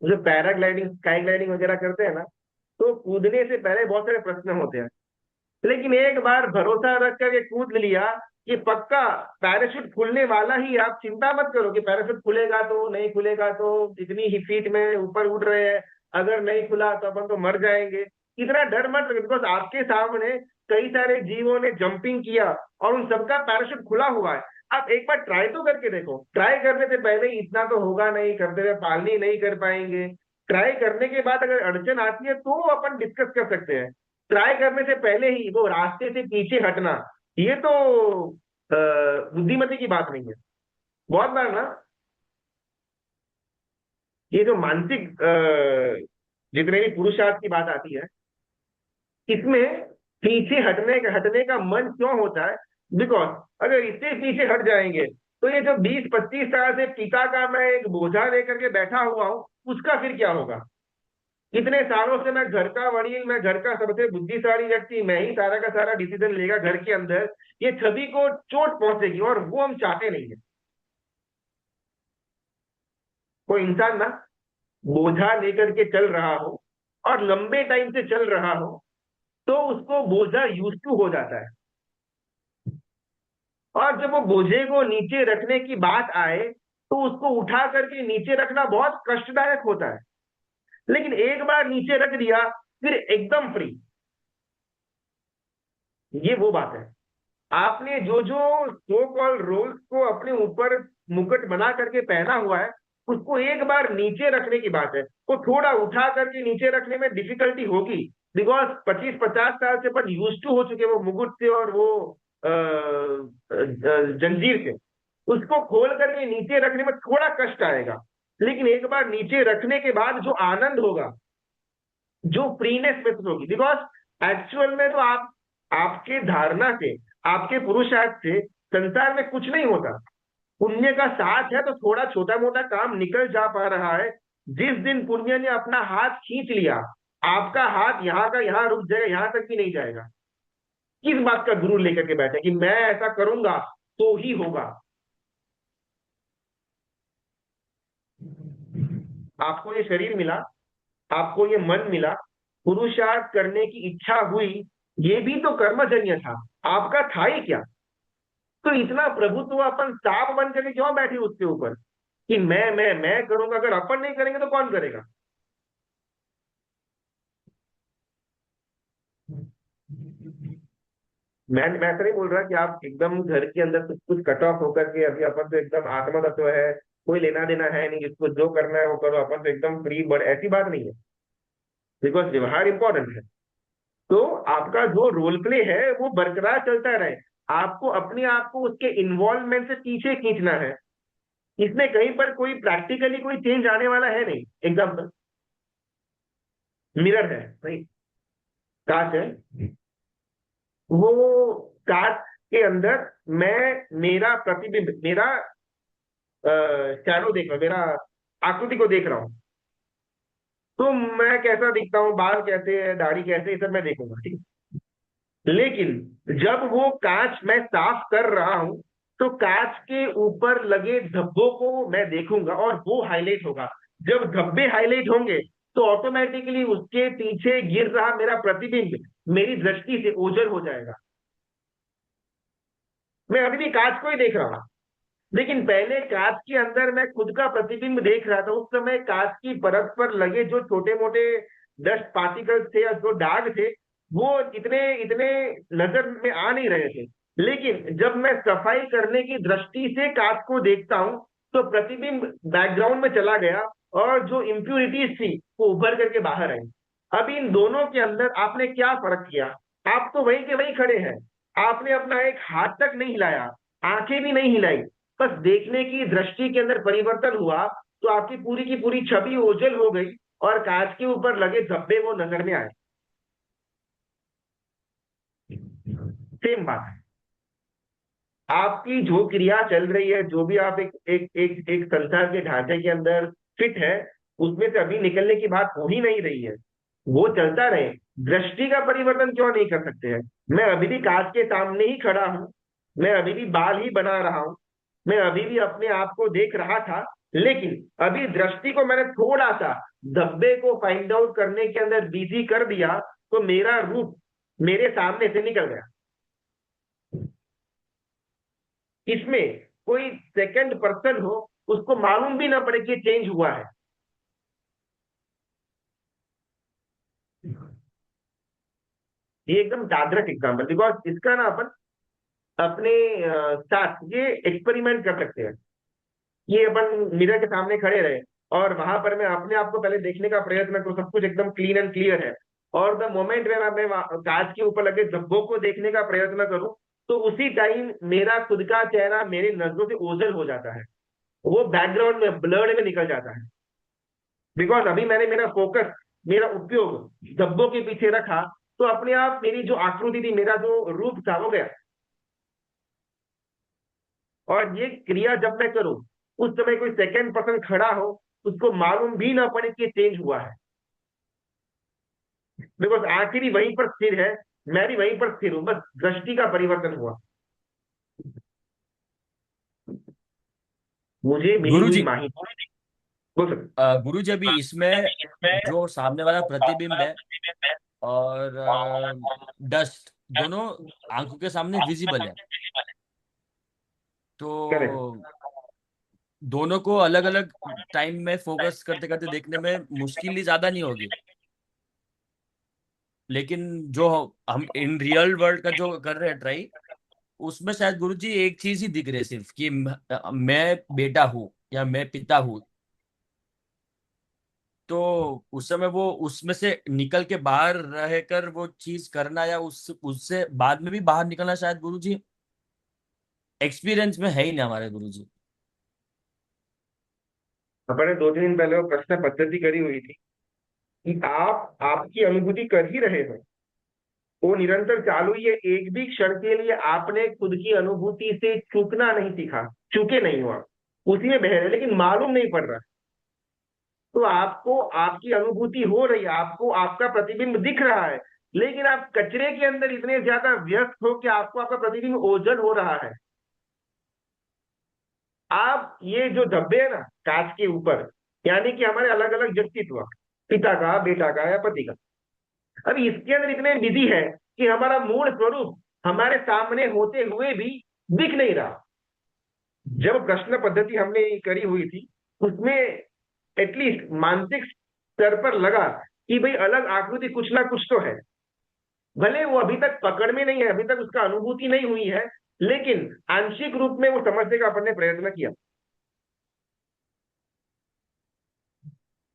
जो पैराग्लाइडिंग, स्काई ग्लाइडिंग वगैरह करते हैं ना, तो कूदने से पहले बहुत सारे प्रश्न होते हैं। लेकिन एक बार भरोसा रख करके कूद लिया कि पक्का पैराशूट खुलने वाला ही, आप चिंता मत करो कि पैराशूट खुलेगा तो नहीं खुलेगा, तो इतनी ही फीट में ऊपर उड़ रहे हैं, अगर नहीं खुला तो अपन तो मर जाएंगे। इतना डर मत रखो, बिकॉज आपके सामने कई सारे जीवों ने जंपिंग किया और उन सबका पैराशूट खुला हुआ है। आप एक बार ट्राई तो करके देखो। ट्राई करने से पहले ही इतना तो होगा नहीं, करते हुए पालनी नहीं कर पाएंगे। ट्राई करने के बाद अगर अड़चन आती है तो अपन डिस्कस कर सकते हैं। ट्राई करने से पहले ही वो रास्ते से पीछे हटना, ये तो बुद्धिमती की बात नहीं है। बहुत बार ना, ये जो मानसिक जितने भी पुरुषार्थ की बात आती है, इसमें पीछे हटने का मन क्यों होता है? बिकॉज अगर इससे पीछे हट जाएंगे तो ये जो 20-25 साल से पिता का मैं एक बोझा लेकर के बैठा हुआ हूं, उसका फिर क्या होगा? इतने सालों से मैं घर का वड़ील, मैं घर का सबसे बुद्धिशाली व्यक्ति, मैं ही सारा का सारा डिसीजन लेगा घर के अंदर, ये छवि को चोट पहुंचेगी और वो हम चाहते नहीं है। कोई इंसान ना बोझा लेकर के चल रहा हो और लंबे टाइम से चल रहा हो, तो उसको बोझा यूज टू हो जाता है। और जब वो बोझे को नीचे रखने की बात आए, तो उसको उठा करके नीचे रखना बहुत कष्टदायक होता है। लेकिन एक बार नीचे रख दिया, फिर एकदम फ्री। ये वो बात है। आपने जो जो सो कॉल रोल्स को अपने ऊपर मुकुट बना करके पहना हुआ है, उसको एक बार नीचे रखने की बात है। वो थोड़ा उठा करके नीचे रखने में डिफिकल्टी होगी, बिकॉज 25-50 साल से अपन यूज टू हो चुके वो मुकुट से और वो जंजीर से। उसको खोल करके नीचे रखने में थोड़ा कष्ट आएगा, लेकिन एक बार नीचे रखने के बाद जो आनंद होगा, जो फ्रीनेस महसूस होगी, बिकॉज एक्चुअल में तो आपके धारणा से, आपके पुरुषार्थ से संसार में कुछ नहीं होता। पुण्य का साथ है तो थोड़ा छोटा मोटा काम निकल जा पा रहा है। जिस दिन पुण्य ने अपना हाथ खींच लिया, आपका हाथ यहाँ का यहाँ रुक जाएगा, यहाँ तक भी नहीं जाएगा। किस बात का गुरु लेकर के बैठे कि मैं ऐसा करूंगा तो ही होगा? आपको ये शरीर मिला, आपको ये मन मिला, पुरुषार्थ करने की इच्छा हुई, ये भी तो कर्मजन्य था, आपका था ही क्या? तो इतना प्रभुत्व अपन सांप बन करके क्यों बैठे उसके ऊपर कि मैं करूंगा? अगर अपन नहीं करेंगे तो कौन करेगा? मैं ऐसा नहीं बोल रहा कि आप एकदम घर के अंदर कुछ कट ऑफ होकर के अभी अपन तो एकदम आत्मा तत्व है, कोई लेना देना है नहीं, जिसको जो करना है वो करो, अपन तो एकदम फ्री बर्ड, ऐसी बात नहीं है। बिकॉज व्यवहार इंपॉर्टेंट है। तो आपका जो रोल प्ले है वो बरकरार चलता रहे। आपको अपने आप को उसके इन्वॉल्वमेंट से पीछे खींचना है। इसमें कहीं पर कोई प्रैक्टिकली कोई चेंज आने वाला है नहीं। एग्जाम्पल, मिरर है नहीं, कांच है, वो कांच के अंदर मैं मेरा प्रतिबिंब, मेरा शैडो देख रहा हूं, मेरा आकृति को देख रहा हूं। तो मैं कैसा दिखता हूँ, बाल कैसे है, दाढ़ी कैसे, ये सब मैं देखूंगा, ठीक है। लेकिन जब वो कांच मैं साफ कर रहा हूं, तो कांच के ऊपर लगे धब्बों को मैं देखूंगा और वो हाईलाइट होगा। जब धब्बे हाईलाइट होंगे तो ऑटोमेटिकली उसके पीछे गिर रहा मेरा प्रतिबिंब मेरी दृष्टि से ओझल हो जाएगा। मैं अभी भी कांच को ही देख रहा हूं, लेकिन पहले कांच के अंदर मैं खुद का प्रतिबिंब देख रहा था। उस समय कांच की परत पर लगे जो छोटे मोटे डस्ट पार्टिकल्स थे या जो दाग थे, वो इतने इतने नजर में आ नहीं रहे थे। लेकिन जब मैं सफाई करने की दृष्टि से कांच को देखता हूं, तो प्रतिबिंब बैकग्राउंड में चला गया और जो इम्प्यूरिटीज थी वो उभर करके बाहर आई। अब इन दोनों के अंदर आपने क्या फर्क किया? आप तो वहीं के वहीं खड़े हैं। आपने अपना एक हाथ तक नहीं हिलाया, आंखें भी नहीं हिलाई, बस देखने की दृष्टि के अंदर परिवर्तन हुआ, तो आपकी पूरी की पूरी छवि ओझल हो गई और कांच के ऊपर लगे धब्बे वो नजर में आए। सेम बात है। आपकी जो क्रिया चल रही है, जो भी आप एक संसार के ढांचे के अंदर फिट है, उसमें से अभी निकलने की बात हो ही नहीं रही है। वो चलता रहे। दृष्टि का परिवर्तन क्यों नहीं कर सकते हैं? मैं अभी भी कांच के सामने ही खड़ा हूं, मैं अभी भी बाल ही बना रहा हूं, मैं अभी भी अपने आप को देख रहा था, लेकिन अभी दृष्टि को मैंने थोड़ा सा धब्बे को फाइंड आउट करने के अंदर बिजी कर दिया, तो मेरा रूप मेरे सामने से निकल गया। इसमें कोई सेकंड पर्सन हो, उसको मालूम भी ना पड़े कि चेंज हुआ है। ये एकदम जागृत एग्जाम्पल, बिकॉज इसका ना अपन अपने साथ ये एक्सपेरिमेंट कर सकते हैं। ये अपन मिरर के सामने खड़े रहे और वहां पर मैं अपने आप को पहले देखने का प्रयत्न करूं, सब कुछ एकदम क्लीन एंड क्लियर है, और द मोमेंट में मैं कांच के ऊपर लगे धब्बों को देखने का प्रयत्न करूं, तो उसी टाइम मेरा खुद का चेहरा मेरी नजरों से ओझल हो जाता है, वो बैकग्राउंड में ब्लर्ड में निकल जाता है। बिकॉज अभी मैंने मेरा फोकस, मेरा उपयोग धब्बों के पीछे रखा, तो अपने आप मेरी जो आकृति थी, मेरा जो रूप था वो गया। और ये क्रिया जब मैं करूं, उस समय कोई सेकंड पर्सन खड़ा हो, उसको मालूम भी ना पड़े कि चेंज हुआ है। बिकॉज आखिर ही वहीं पर स्थिर है, मैं भी वहीं पर स्थिर हूं, बस दृष्टि का परिवर्तन हुआ। मुझे मिली गुरु हुई जी, माहिती, बोल सकते। गुरु जी अभी इसमें जो सामने वाला प्रतिबिंब है और डस्ट दोनों आंखों के सामने विजिबल है, करेक्ट। तो दोनों को अलग अलग टाइम में फोकस करते करते देखने में मुश्किल ही ज्यादा नहीं होगी। लेकिन जो हम इन रियल वर्ल्ड का जो कर रहे हैं ट्राई, उसमें शायद गुरुजी एक चीज ही दिख रही है सिर्फ कि मैं बेटा हूँ या मैं पिता हूँ। तो उस समय वो उसमें से निकल के बाहर रहकर वो चीज करना या उससे बाद में भी बाहर निकलना शायद गुरुजी एक्सपीरियंस में है ही नहीं हमारे गुरुजी। अपन ने 2 3 दिन पहले वो प्रश्न पद्धति करी हुई थी कि आप आपकी अनुभूति कर ही रहे हो, वो निरंतर चालू ही है। एक भी क्षण के लिए आपने खुद की अनुभूति से चूकना नहीं सीखा, चूके नहीं हो आप, उसी में बह रहे, लेकिन मालूम नहीं पड़ रहा। तो आपको आपकी अनुभूति हो रही है, आपको आपका प्रतिबिंब दिख रहा है, लेकिन आप कचरे के अंदर इतने ज्यादा व्यस्त हो कि आपको आपका प्रतिबिंब ओझल हो रहा है। आप ये जो धब्बे है ना कांच के ऊपर, यानी कि हमारे अलग अलग व्यक्तित्व, पिता का, बेटा का या पति का। अब इसके अंदर इतने विधि है कि हमारा मूल स्वरूप हमारे सामने होते हुए भी दिख नहीं रहा। जब प्रश्न पद्धति हमने करी हुई थी, उसमें एटलीस्ट मानसिक स्तर पर लगा कि भाई अलग आकृति कुछ ना कुछ तो है। भले वो अभी तक पकड़ में नहीं है, अभी तक उसका अनुभूति नहीं हुई है, लेकिन आंशिक रूप में वो समझने का अपन ने प्रयत्न किया।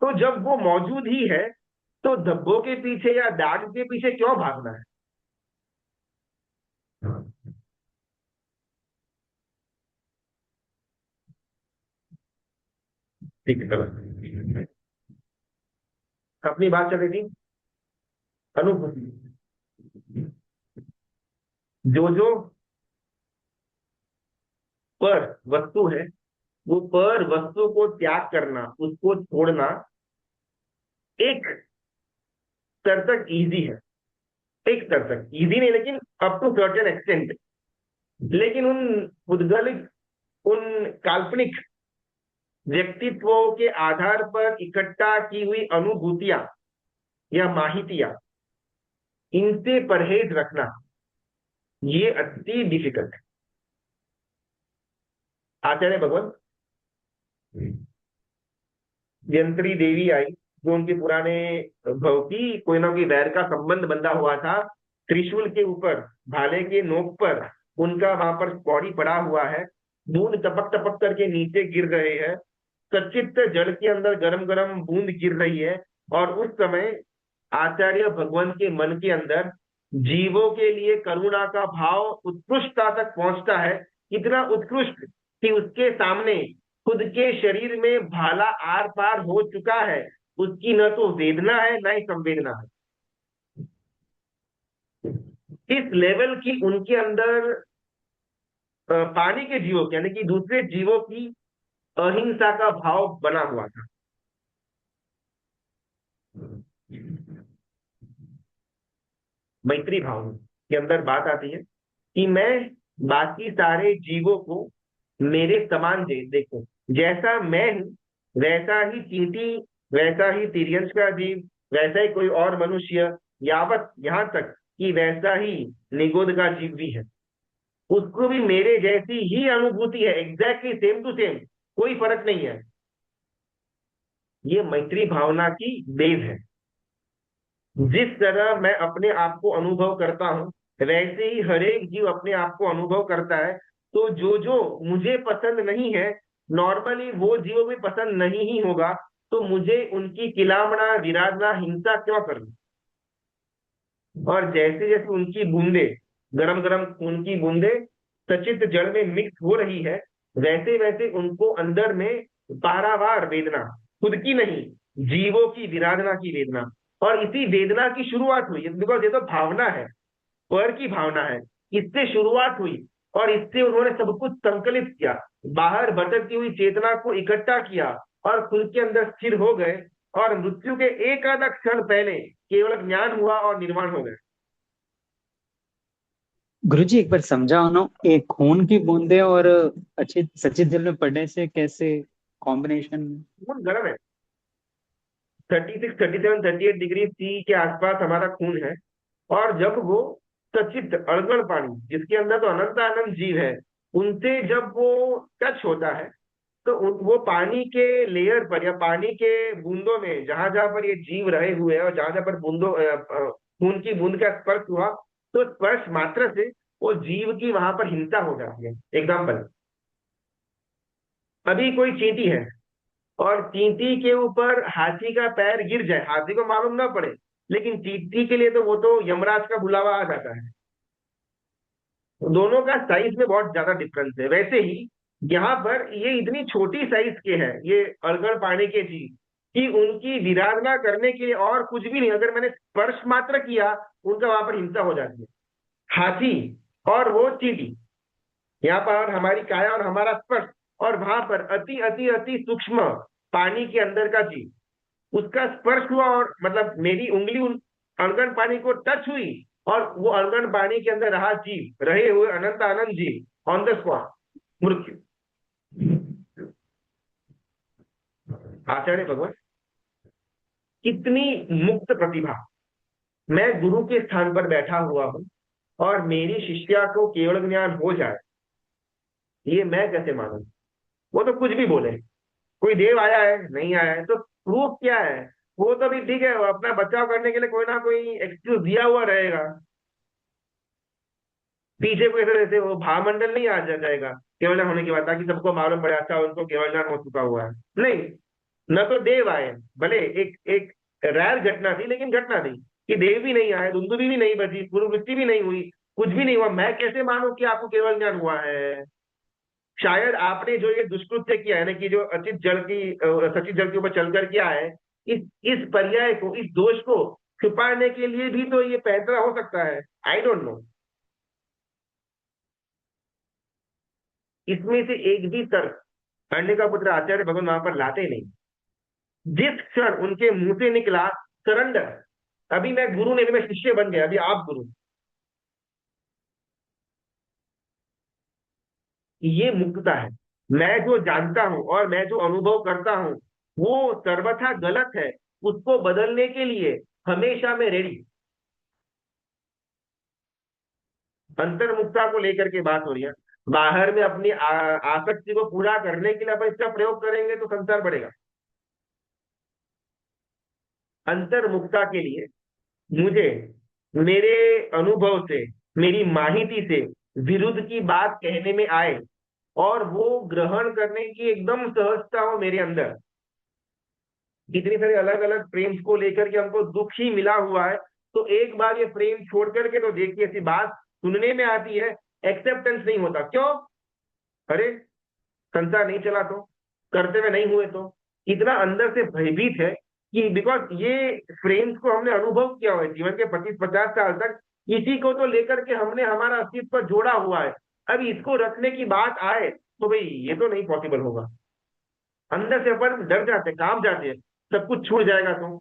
तो जब वो मौजूद ही है, तो धब्बों के पीछे या दाग के पीछे क्यों भागना है? ठीक है, अपनी बात चल रही थी अनुभूति। जो जो पर वस्तु है, वो पर वस्तु को त्याग करना, उसको छोड़ना एक स्तर तक इजी है। एक स्तर तक इजी नहीं, लेकिन अप टू सर्टेन एक्सटेंट। लेकिन उन उद्गलित, उन काल्पनिक व्यक्तित्वों के आधार पर इकट्ठा की हुई अनुभूतियां या माहितियां, इनसे परहेज रखना ये अति डिफिकल्ट है। आचार्य भगवत यंत्री देवी आई, जो उनके पुराने भव की कोई ना कोई वैर का संबंध बंधा हुआ था। त्रिशूल के ऊपर, भाले के नोक पर उनका वहां पर बॉडी पड़ा हुआ है। बूंद टपक टपक करके नीचे गिर रहे हैं। सचित जल के अंदर गरम गरम बूंद गिर रही है। और उस समय आचार्य भगवान के मन के अंदर जीवों के लिए करुणा का भाव उत्कृष्टता तक पहुंचता है। इतना उत्कृष्ट कि उसके सामने खुद के शरीर में भाला आर पार हो चुका है। उसकी न तो वेदना है, न ही संवेदना है। इस लेवल की उनके अंदर पानी के जीवों की, यानी कि दूसरे जीवों की अहिंसा का भाव बना हुआ था। मैत्री भाव के अंदर बात आती है कि मैं बाकी सारे जीवों को मेरे समान देखूं। जैसा मैं हूं, वैसा ही चींटी, वैसा ही तिर्यंश का जीव, वैसा ही कोई और मनुष्य, यावत यहां तक कि वैसा ही निगोद का जीव भी है। उसको भी मेरे जैसी ही अनुभूति है, एग्जैक्टली सेम टू सेम, कोई फर्क नहीं है। ये मैत्री भावना की देव है। जिस तरह मैं अपने आप को अनुभव करता हूं, वैसे ही हर एक जीव अपने आप को अनुभव करता है। तो जो जो मुझे पसंद नहीं है, नॉर्मली वो जीव भी पसंद नहीं ही होगा। तो मुझे उनकी किलामना, विराधना, हिंसा क्यों करनी? और जैसे जैसे उनकी बूंदे, गरम गरम खून की बूंदे सचित जल में मिक्स हो रही है, वैसे वैसे उनको अंदर में पारावार वेदना, खुद की नहीं, जीवों की विराधना की वेदना। और इसी वेदना की शुरुआत हुई, बिकॉज ये तो भावना है, पर की भावना है। इससे शुरुआत हुई और इससे उन्होंने सब कुछ संकलित किया, बाहर भटकती हुई चेतना को इकट्ठा किया और खुद के अंदर स्थिर हो गए। और मृत्यु के एक आधा क्षण पहले केवल ज्ञान हुआ और निर्माण हो गए। गुरुजी एक बार समझाओ ना, एक खून की बूंदे और अच्छे सचित जल में पड़ने से कैसे कॉम्बिनेशन? खून गर्म है, 36, 37, 38 डिग्री सी के आसपास हमारा खून है। और जब वो सचित अड़गड़ पानी, जिसके अंदर तो अनंत अनंत जीव है, उनसे जब वो टच होता है, तो वो पानी के लेयर पर या पानी के बूंदों में जहां जहां पर ये जीव रहे हुए हैं और जहां जहां पर बूंदों खून की बूंद का स्पर्श हुआ, तो स्पर्श मात्र से वो जीव की वहां पर हिंसा हो जाती है। एग्जाम्पल, अभी कोई चींटी है और चींटी के ऊपर हाथी का पैर गिर जाए, हाथी को मालूम ना पड़े, लेकिन चींटी के लिए तो वो तो यमराज का बुलावा आ जाता है। तो दोनों का साइज में बहुत ज्यादा डिफरेंस है। वैसे ही यहाँ पर ये इतनी छोटी साइज के हैं, ये अड़गड़ पानी के जीव, कि उनकी विराधना करने के लिए और कुछ भी नहीं, अगर मैंने स्पर्श मात्र किया, उनका वहां पर हिंसा हो जाती है। हाथी और वो चींटी, यहाँ पर हमारी काया और हमारा स्पर्श, और वहां पर अति अति अति सूक्ष्म पानी के अंदर का जीव, उसका स्पर्श हुआ और मतलब मेरी उंगली उन अड़गन पानी को टच हुई, और वो अड़गन पानी के अंदर रहा जीव, रहे हुए अनंत अनंत जीव, ऑन द स्पॉट मृत्यु। आचार्य भगवान, कितनी मुक्त प्रतिभा। मैं गुरु के स्थान पर बैठा हुआ हूं और मेरी शिष्या को केवल ज्ञान हो जाए, ये मैं कैसे मानूं? वो तो कुछ भी बोले, कोई देव आया है नहीं आया है, तो प्रूफ क्या है? वो तो भी ठीक है, वो अपना बचाव करने के लिए कोई ना कोई एक्सक्यूज दिया हुआ रहेगा। पीछे को ऐसे जैसे वो भावमंडल नहीं आ जाएगा केवल होने की बात, ताकि सबको मालूम पड़े अच्छा उनको केवल ज्ञान हो चुका हुआ है। नहीं, न तो देव आए, भले एक एक रैर घटना थी, लेकिन घटना थी कि देव भी नहीं आए, धुंधुबी भी नहीं बची, पुनर्वृत्ति भी नहीं हुई, कुछ भी नहीं हुआ। मैं कैसे मानूं कि आपको केवल ज्ञान हुआ है? शायद आपने जो ये दुष्कृत्य किया है ना, कि जो अचित जल की सचित जल के ऊपर चलकर किया है, इस पर्याय को, इस दोष को छुपाने के लिए भी तो ये पैंतरा हो सकता है। I don't know. इसमें से एक भी तर्क पांडे का पुत्र आचार्य भगवान वहां पर लाते नहीं। जिस क्षण उनके मुंह से निकला सरेंडर, अभी मैं गुरु नहीं, मैं शिष्य बन गया, अभी आप गुरु, ये मुक्तता है। मैं जो जानता हूं और मैं जो अनुभव करता हूं वो सर्वथा गलत है, उसको बदलने के लिए हमेशा मैं रेडी। अंतर्मुक्ता को लेकर के बात हो रही है। बाहर में अपनी आसक्ति को पूरा करने के लिए अपन इसका प्रयोग करेंगे तो संसार बढ़ेगा। अंतर्मुक्ता के लिए मुझे मेरे अनुभव से, मेरी माहिती से विरुद्ध की बात कहने में आए और वो ग्रहण करने की एकदम सहजता हो मेरे अंदर। इतनी सारी अलग अलग फ्रेम्स को लेकर के हमको दुख ही मिला हुआ है, तो एक बार ये फ्रेम छोड़ करके तो देखिए, ऐसी बात सुनने में आती है, एक्सेप्टेंस नहीं होता। क्यों? अरे संसार नहीं चला तो, करते हुए नहीं हुए तो, इतना अंदर से भयभीत है कि बिकॉज ये फ्रेम्स को हमने अनुभव किया हुआ है जीवन के 25-50 साल तक, इसी को तो लेकर के हमने हमारा अस्तित्व जोड़ा हुआ है। अब इसको रखने की बात आए तो भाई ये तो नहीं पॉसिबल होगा। अंदर से अपन डर जाते, कांप जाते हैं, सब कुछ छूट जाएगा तो,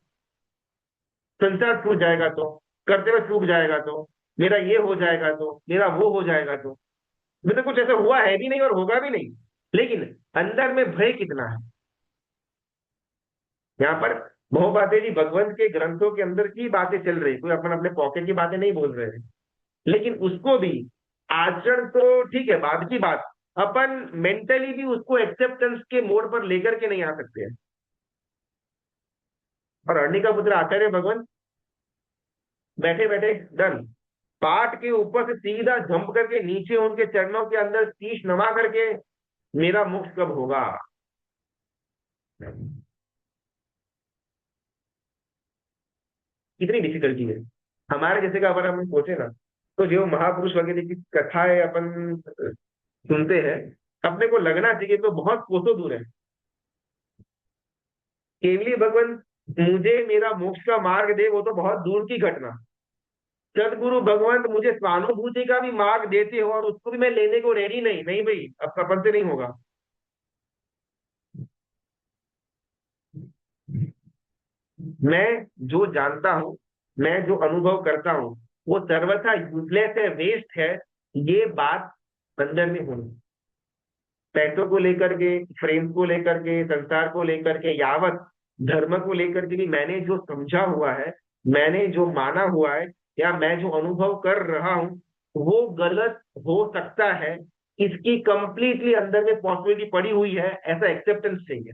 संसार छूट जाएगा तो, करते हुए चूक जाएगा तो, मेरा ये हो जाएगा तो, मेरा वो हो जाएगा तो। तो कुछ ऐसा हुआ है भी नहीं और होगा भी नहीं, लेकिन अंदर में भय कितना है। यहाँ पर बहुबाते जी भगवंत के ग्रंथों के अंदर की बातें चल रही, कोई अपन अपने पॉकेट की बातें नहीं बोल रहे हैं, लेकिन उसको भी आचरण तो ठीक है बाद की बात, अपन मेंटली भी उसको एक्सेप्टेंस के मोड पर लेकर के नहीं आ सकते हैं। और अर्णी का पुत्र आचार्य भगवान बैठे बैठे डन, पाठ के ऊपर से सीधा जंप करके नीचे उनके चरणों के अंदर शीश नमा करके, मेरा मोक्ष कब होगा? कितनी डिफिकल्टी है हमारे जैसे का। अगर हम सोचे ना, तो जो महापुरुष वगैरह की कथाएं अपन सुनते हैं, अपने को लगना चाहिए तो बहुत कोसों दूर है। केवली भगवान मुझे मेरा मोक्ष का मार्ग दे, वो तो बहुत दूर की घटना। सदगुरु भगवंत मुझे स्वानुभूति का भी मार्ग देते हो और उसको भी मैं लेने को रेडी नहीं, नहीं भाई अब अपन से नहीं होगा। मैं जो जानता हूं, मैं जो अनुभव करता हूं, वो सर्वथा यूजलेस है, वेस्ट है, ये बात अंदर में होनी। पैसों को लेकर के, फ्रेम को लेकर के, संसार को लेकर के, यावत धर्म को लेकर के भी मैंने जो समझा हुआ है, मैंने जो माना हुआ है, या मैं जो अनुभव कर रहा हूं, वो गलत हो सकता है, इसकी कंप्लीटली अंदर में पॉसिबिलिटी पड़ी हुई है, ऐसा एक्सेप्टेंस चाहिए।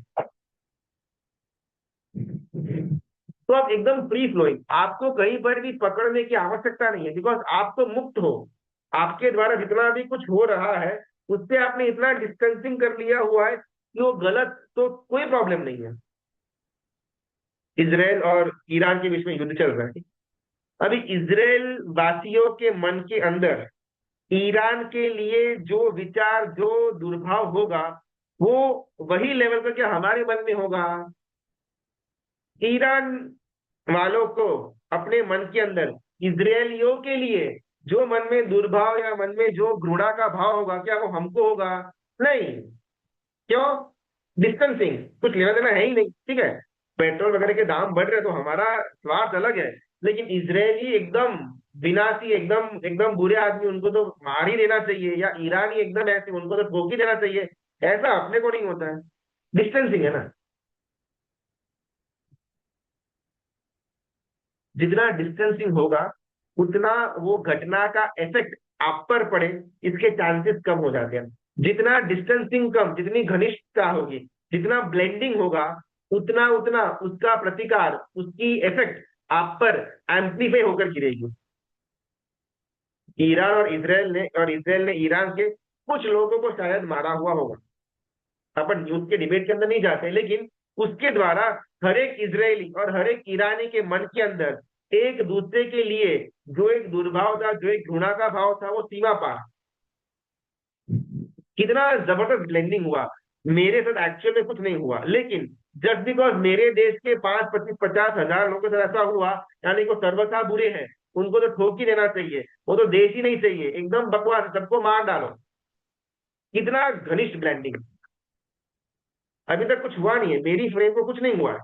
तो आप एकदम फ्री फ्लोइंग, आपको कहीं पर भी पकड़ने की आवश्यकता नहीं है, बिकॉज आप तो मुक्त हो। आपके द्वारा जितना भी कुछ हो रहा है उससे आपने इतना डिस्टेंसिंग कर लिया हुआ है कि वो गलत, तो कोई प्रॉब्लम नहीं है। इसराइल और ईरान के बीच में युद्ध चल रहा है, अभी इसराइल वासियों के मन के अंदर ईरान के लिए जो विचार, जो दुर्भाव होगा, वो वही लेवल का क्या हमारे मन में होगा। ईरान वालों को अपने मन के अंदर इजरायलियों के लिए जो मन में दुर्भाव या मन में जो घृणा का भाव होगा, क्या वो हमको होगा? नहीं। क्यों? डिस्टेंसिंग, कुछ लेना देना है ही नहीं। ठीक है, पेट्रोल वगैरह के दाम बढ़ रहे तो हमारा स्वार्थ अलग है, लेकिन इजरायली एकदम विनाशी, एकदम एकदम बुरे आदमी, उनको तो मार ही देना चाहिए, या ईरानी एकदम ऐसे, उनको तो ठोक ही देना चाहिए, ऐसा अपने को नहीं होता है। डिस्टेंसिंग है ना। जितना डिस्टेंसिंग होगा उतना वो घटना का इफेक्ट आप पर पड़े इसके चांसेस कम हो जाते हैं। जितना डिस्टेंसिंग कम, जितनी घनिष्ठता होगी, जितना ब्लेंडिंग होगा, उतना उतना उसका प्रतिकार, उसकी इफेक्ट आप पर एम्पलीफाई होकर गिरेगी। ईरान ने ईरान के कुछ लोगों को शायद मारा हुआ होगा, अपन न्यूज के डिबेट के अंदर नहीं जाते, लेकिन उसके द्वारा हर एक इजरायली और हर एक ईरानी के मन के अंदर एक दूसरे के लिए जो एक दुर्भाव था, जो एक घृणा का भाव था, वो सीमा पार। कितना जबरदस्त ब्लेंडिंग हुआ। मेरे साथ एक्चुअल में कुछ नहीं हुआ, लेकिन जस्ट बिकॉज मेरे देश के 5, 25, 50 हजार लोगों के साथ ऐसा हुआ, यानी को सर्वथा बुरे हैं, उनको तो ठोक ही देना चाहिए, वो तो देश ही नहीं चाहिए, एकदम बकवास, सबको मार डालो। कितना घनिष्ठ ब्लेंडिंग। अभी तक कुछ हुआ नहीं है, मेरी फ्रेम को कुछ नहीं हुआ है,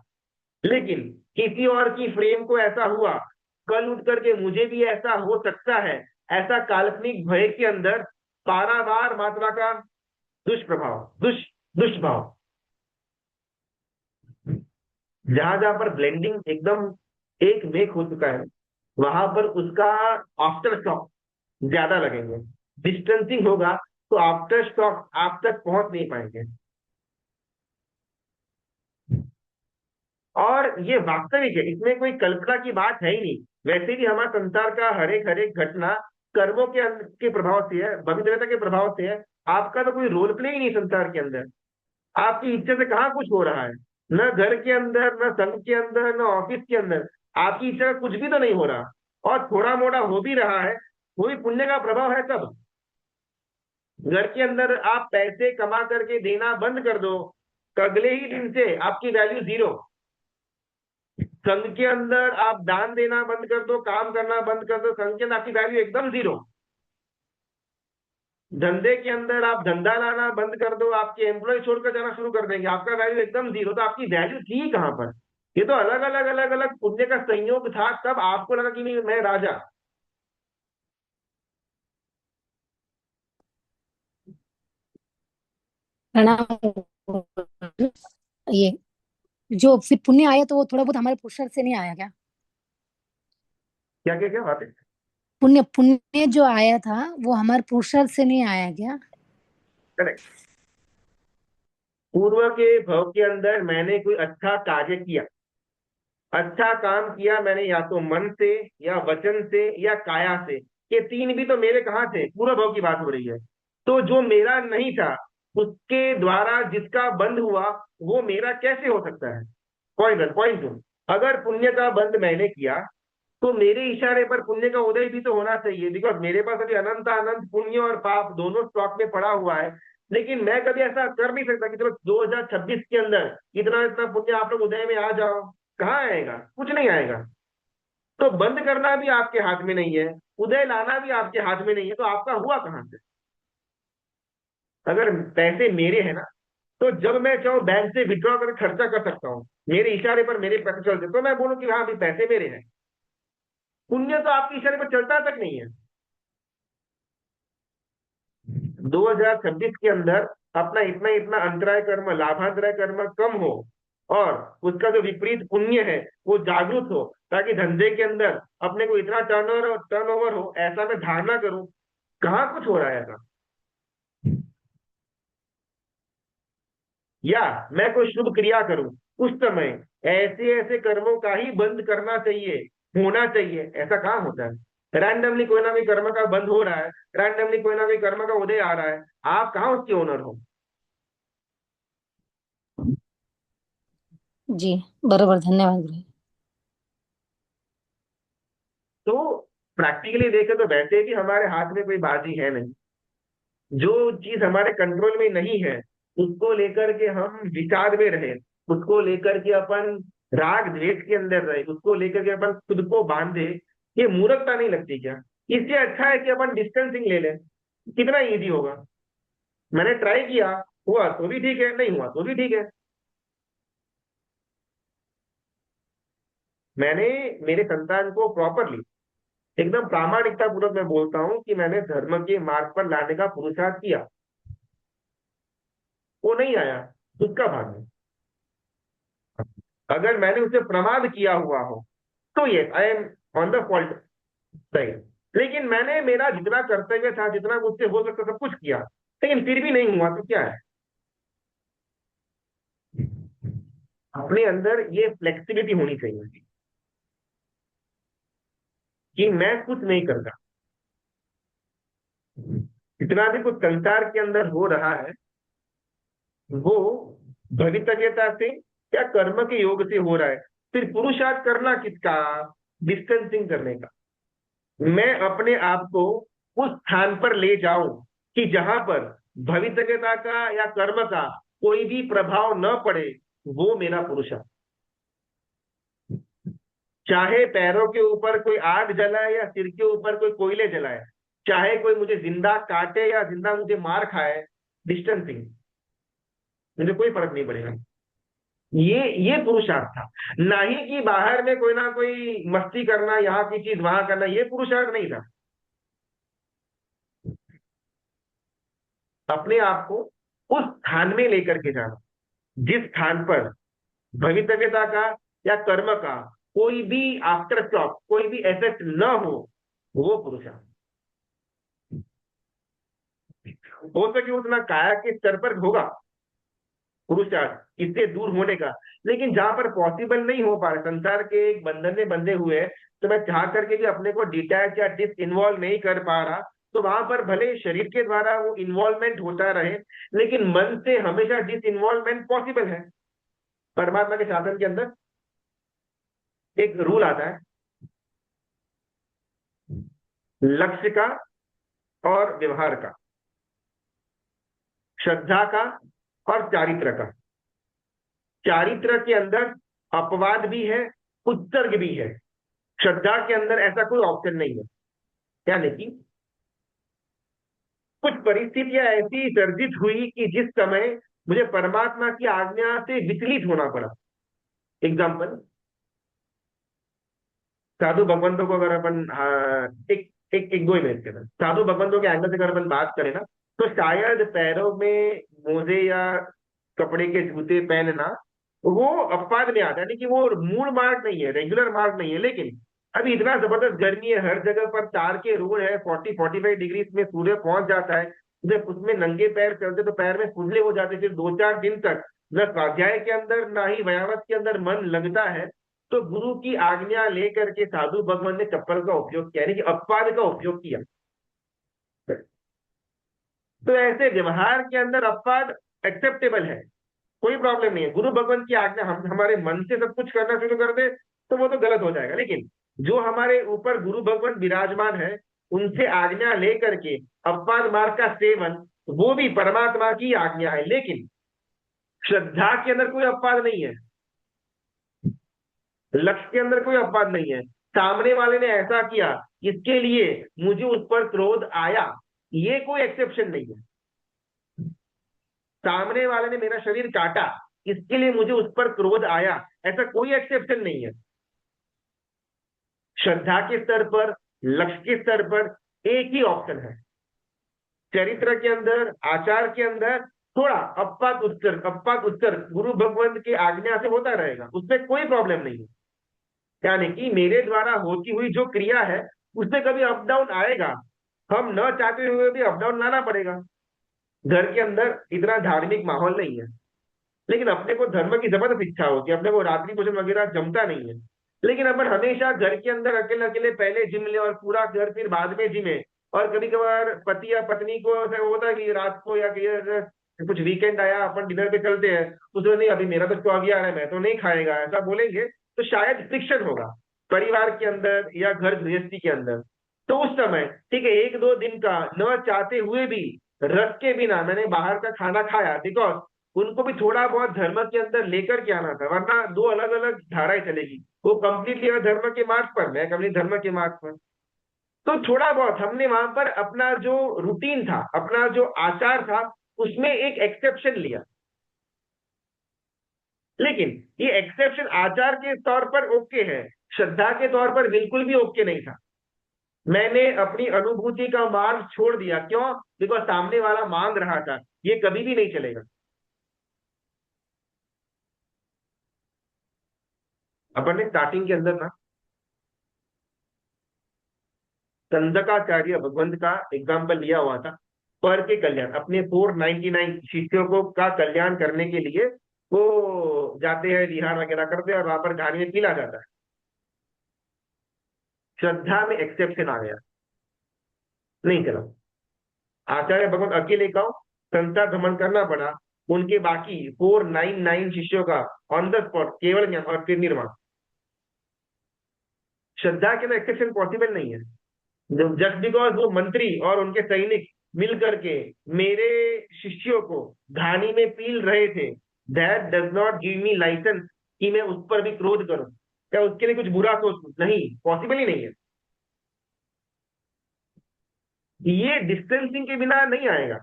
लेकिन किसी और की फ्रेम को ऐसा हुआ, कल उठ करके मुझे भी ऐसा हो सकता है। ऐसा काल्पनिक भय के अंदर पारावार मात्रा का दुष्प्रभाव, दुष्भाव, जहां जहां पर ब्लेंडिंग एकदम एक मेक हो चुका है, वहां पर उसका आफ्टर शॉक ज्यादा लगेंगे। डिस्टेंसिंग होगा तो आफ्टर शॉक आप तक पहुंच नहीं पाएंगे। और ये वास्तविक है, इसमें कोई कल्पना की बात है ही नहीं। वैसे भी हमारे संसार का हर एक घटना कर्मों के प्रभाव से है, भविष्यता के प्रभाव से है। आपका तो कोई रोल प्ले ही नहीं संसार के अंदर। आपकी इच्छा से कहाँ कुछ हो रहा है, न घर के अंदर, न संघ के अंदर, न ऑफिस के अंदर। आपकी इच्छा का कुछ भी तो नहीं हो रहा, और थोड़ा मोड़ा हो भी रहा है, वो भी पुण्य का प्रभाव है। तब घर के अंदर आप पैसे कमा करके देना बंद कर दो, तो अगले ही दिन से आपकी वैल्यू जीरो। संघ के अंदर आप दान देना बंद कर दो, काम करना बंद कर दो, संघ के अंदर आपकी वैल्यू एकदम जीरो। धंधे के अंदर आप धंधा लाना बंद कर दो, आपके एम्प्लॉय छोड़कर जाना शुरू कर देंगे, आपका वैल्यू एकदम जीरो। तो आपकी वैल्यू थी कहां पर? ये तो अलग अलग अलग अलग पुण्य का संयोग था, तब आपको लगा कि नहीं मैं राजा। प्रणाम। ये जो फिर पुण्य आया तो वो थोड़ा बहुत हमारे पुरुषार्थ से नहीं आया क्या? क्या क्या क्या बात है? पुण्य पुण्य जो आया था वो हमारे पुरुषार्थ से नहीं आया क्या? करेक्ट। पूर्व के भव के अंदर मैंने कोई अच्छा कार्य किया, अच्छा काम किया मैंने, या तो मन से, या वचन से, या काया से। ये तीन भी तो मेरे कहाँ थे? पूर्व भव की बात हो रही है। तो जो मेरा नहीं था, उसके द्वारा जिसका बंद हुआ, वो मेरा कैसे हो सकता है? पॉइंट 2, अगर पुण्य का बंद मैंने किया, तो मेरे इशारे पर पुण्य का उदय भी तो होना चाहिए, बिकॉज मेरे पास अभी अनंत अनंत पुण्य और पाप दोनों स्टॉक में पड़ा हुआ है। लेकिन मैं कभी ऐसा कर नहीं सकता कि चलो 2026 के अंदर इतना इतना पुण्य आप लोग उदय में आ जाओ। कहाँ आएगा? कुछ नहीं आएगा। तो बंद करना भी आपके हाथ में नहीं है, उदय लाना भी आपके हाथ में नहीं है, तो आपका हुआ कहां से? अगर पैसे मेरे हैं ना, तो जब मैं चाहूँ बैंक से विड्रॉ करके खर्चा कर सकता हूँ, मेरे इशारे पर मेरे पैसे चलते, तो मैं बोलूँ कि हाँ अभी पैसे मेरे हैं। पुण्य तो आपके इशारे पर चलता तक नहीं है। 2026 के अंदर अपना इतना इतना अंतराय कर्म, लाभांतराय कर्म कम हो, और उसका जो विपरीत पुण्य है वो जागृत हो, ताकि धंधे के अंदर अपने को इतना टर्नओवर हो, ऐसा मैं धारणा करूं। कहाँ कुछ हो रहा है ऐसा? या मैं कोई शुभ क्रिया करूं, उस समय ऐसे ऐसे कर्मों का ही बंद करना चाहिए, होना चाहिए, ऐसा कहाँ होता है? रैंडमली कोई ना कोई कर्म का बंद हो रहा है, रैंडमली कोई ना कोई कर्म का उदय आ रहा है, आप कहाँ उसके ओनर हो? जी बरोबर, धन्यवाद गुरु। तो प्रैक्टिकली देखे तो वैसे भी हमारे हाथ में कोई बाजी है नहीं। जो चीज हमारे कंट्रोल में नहीं है, उसको लेकर के हम विचार में रहे, उसको लेकर के अपन राग द्वेष के अंदर रहे, उसको लेकर के अपन खुद को बांधे, ये मूर्खता नहीं लगती क्या? इससे अच्छा है कि अपन डिस्टेंसिंग ले लें। कितना इजी होगा। मैंने ट्राई किया, हुआ तो भी ठीक है, नहीं हुआ तो भी ठीक है। मैंने मेरे संतान को प्रॉपरली, एकदम प्रामाणिकता पूर्वक मैं बोलता हूं कि मैंने धर्म के मार्ग पर लाने का पुरुषार्थ किया, वो नहीं आया, उसका भाग है। अगर मैंने उसे प्रमाद किया हुआ हो, तो ये I am on the fault side. लेकिन मैंने मेरा जितना कर्तव्य था, जितना मुझसे हो सकता सब कुछ किया, लेकिन फिर भी नहीं हुआ तो क्या है? अपने अंदर ये फ्लेक्सिबिलिटी होनी चाहिए कि मैं कुछ नहीं करता, जितना भी कुछ संसार के अंदर हो रहा है वो भवितव्यता से या कर्म के योग से हो रहा है। फिर पुरुषार्थ करना किसका? डिस्टेंसिंग करने का। मैं अपने आप को उस स्थान पर ले जाऊं कि जहां पर भवितव्यता का या कर्म का कोई भी प्रभाव न पड़े, वो मेरा पुरुषार्थ। चाहे पैरों के ऊपर कोई आग जलाए या सिर के ऊपर कोई कोयले जलाए, चाहे कोई मुझे जिंदा काटे या जिंदा मुझे मार खाए, डिस्टेंसिंग, मुझे कोई फर्क नहीं पड़ेगा। ये पुरुषार्थ था। ना ही कि बाहर में कोई ना कोई मस्ती करना, यहाँ की चीज वहां करना, ये पुरुषार्थ नहीं था। अपने आप को उस स्थान में लेकर के जाना जिस स्थान पर भवितव्यता का या कर्म का कोई भी आफ्टर शॉक, कोई भी इफेक्ट न हो, वो पुरुषार्थ। हो सके उतना काया के स्तर पर होगा पुरुषार्थ इससे दूर होने का। लेकिन जहां पर पॉसिबल नहीं हो पा रहा, संसार के एक बंधन में बंधे हुए हैं, तो मैं चाह करके भी अपने को डिटैच या डिस इन्वॉल्व नहीं कर पा रहा, तो वहां पर भले शरीर के द्वारा वो इन्वॉल्वमेंट होता रहे, लेकिन मन से हमेशा डिस इन्वॉल्वमेंट पॉसिबल है। परमात्मा के शासन के अंदर एक रूल आता है लक्ष्य का और व्यवहार का, श्रद्धा का और चारित्र का। चारित्र के अंदर अपवाद भी है, उत्सर्ग भी है। श्रद्धा के अंदर ऐसा कोई ऑप्शन नहीं है। यानी कि कुछ परिस्थितियां ऐसी सर्जित हुई कि जिस समय मुझे परमात्मा की आज्ञा से विचलित होना पड़ा। एग्जाम्पल, साधु भगवंतों को अगर अपन एक एक एक 2 मिनट के अंदर साधु भगवंतों के एंगल से अगर अपन बात करें ना, तो शायद पैरों में मोजे या कपड़े के जूते पहनना वो अपवाद में आता है, यानी कि वो मूल मार्ग नहीं है, रेगुलर मार्ग नहीं है। लेकिन अभी इतना जबरदस्त गर्मी है, हर जगह पर तार के रोड है, 40-45 डिग्री में सूर्य पहुंच जाता है। जब उसमें नंगे पैर चलते तो पैर में खुजले हो जाते, फिर 2-4 दिन तक न स्वाध्याय के अंदर ना ही व्यायाम के अंदर मन लगता है। तो गुरु की आज्ञा लेकर के साधु भगवान ने चप्पल का उपयोग किया, यानी कि अपवाद का उपयोग किया। तो ऐसे व्यवहार के अंदर अपवाद एक्सेप्टेबल है, कोई प्रॉब्लम नहीं है। गुरु भगवान की आज्ञा हम हमारे मन से सब कुछ करना शुरू कर दे तो वो तो गलत हो जाएगा। लेकिन जो हमारे ऊपर गुरु भगवान विराजमान है, उनसे आज्ञा लेकर के अपवाद मार्ग का सेवन, वो भी परमात्मा की आज्ञा है। लेकिन श्रद्धा के अंदर कोई अपवाद नहीं है, लक्ष्य के अंदर कोई अपवाद नहीं है। सामने वाले ने ऐसा किया, इसके लिए मुझे उस पर क्रोध आया, ये कोई एक्सेप्शन नहीं है। सामने वाले ने मेरा शरीर काटा, इसके लिए मुझे उस पर क्रोध आया, ऐसा कोई एक्सेप्शन नहीं है। श्रद्धा के स्तर पर, लक्ष्य के स्तर पर एक ही ऑप्शन है। चरित्र के अंदर, आचार के अंदर थोड़ा अपवाद उत्सर्ग गुरु भगवंत की आज्ञा से होता रहेगा, उसमें कोई प्रॉब्लम नहीं है। यानी कि मेरे द्वारा होती हुई जो क्रिया है उसमें कभी अप डाउन आएगा, हम न चाहते हुए भी अप डाउन लाना पड़ेगा। घर के अंदर इतना धार्मिक माहौल नहीं है, लेकिन अपने को धर्म की जबरदस्त इच्छा होती है, अपने को रात्रि भोजन वगैरह जमता नहीं है, लेकिन अपन हमेशा घर के अंदर अकेले अकेले पहले जिम ले और पूरा घर फिर बाद में जिमे। और कभी कभार पति या पत्नी को ऐसा होता है कि रात को या कुछ वीकेंड आया, अपन डिनर पे चलते हैं, उसमें नहीं अभी मेरा तो स्टॉक आ रहा है, मैं तो नहीं खाएगा, ऐसा बोलेंगे तो शायद फ्रिक्शन होगा परिवार के अंदर या घर गृहस्थी के अंदर। तो उस समय ठीक है, 1-2 दिन का न चाहते हुए भी रख के बिना मैंने बाहर का खाना खाया, बिकॉज उनको भी थोड़ा बहुत धर्म के अंदर लेकर के आना था, वरना 2 अलग अलग धाराएं चलेगी। वो कंप्लीटली धर्म के मार्ग पर, मैं कंप्लीट धर्म के मार्ग पर। तो थोड़ा बहुत हमने वहां पर अपना जो रूटीन था, अपना जो आचार था, उसमें एक एक्सेप्शन लिया। लेकिन ये एक्सेप्शन आचार के तौर पर ओके है, श्रद्धा के तौर पर बिल्कुल भी ओके नहीं था। मैंने अपनी अनुभूति का मार्ग छोड़ दिया, क्यों? बिकॉज सामने वाला मांग रहा था, ये कभी भी नहीं चलेगा। अपन ने स्टार्टिंग के अंदर ना संजकाचार्य भगवंत का एग्जाम्पल लिया हुआ था। पर के कल्याण, अपने 499 शिष्यों को का कल्याण करने के लिए वो जाते हैं, विहार वगैरह करते हैं और वहां पर घानी में पीला जाता है। श्रद्धा में एक्सेप्शन आ गया, नहीं चला। आचार्य भगवंत अकेले का संसार भ्रमण करना पड़ा, उनके बाकी 499 शिष्यों का ऑन द स्पॉट केवल ज्ञान और फिर निर्माण। श्रद्धा के अंदर एक्सेप्शन पॉसिबल नहीं है। जस्ट बिकॉज वो मंत्री और उनके सैनिक मिल करके मेरे शिष्यों को घानी में पील रहे थे, that does not give me licence कि मैं उस पर भी क्रोध करूं, क्या उसके लिए कुछ बुरा सोचूं, नहीं, पॉसिबल ही नहीं है। ये डिस्टेंसिंग के बिना नहीं आएगा,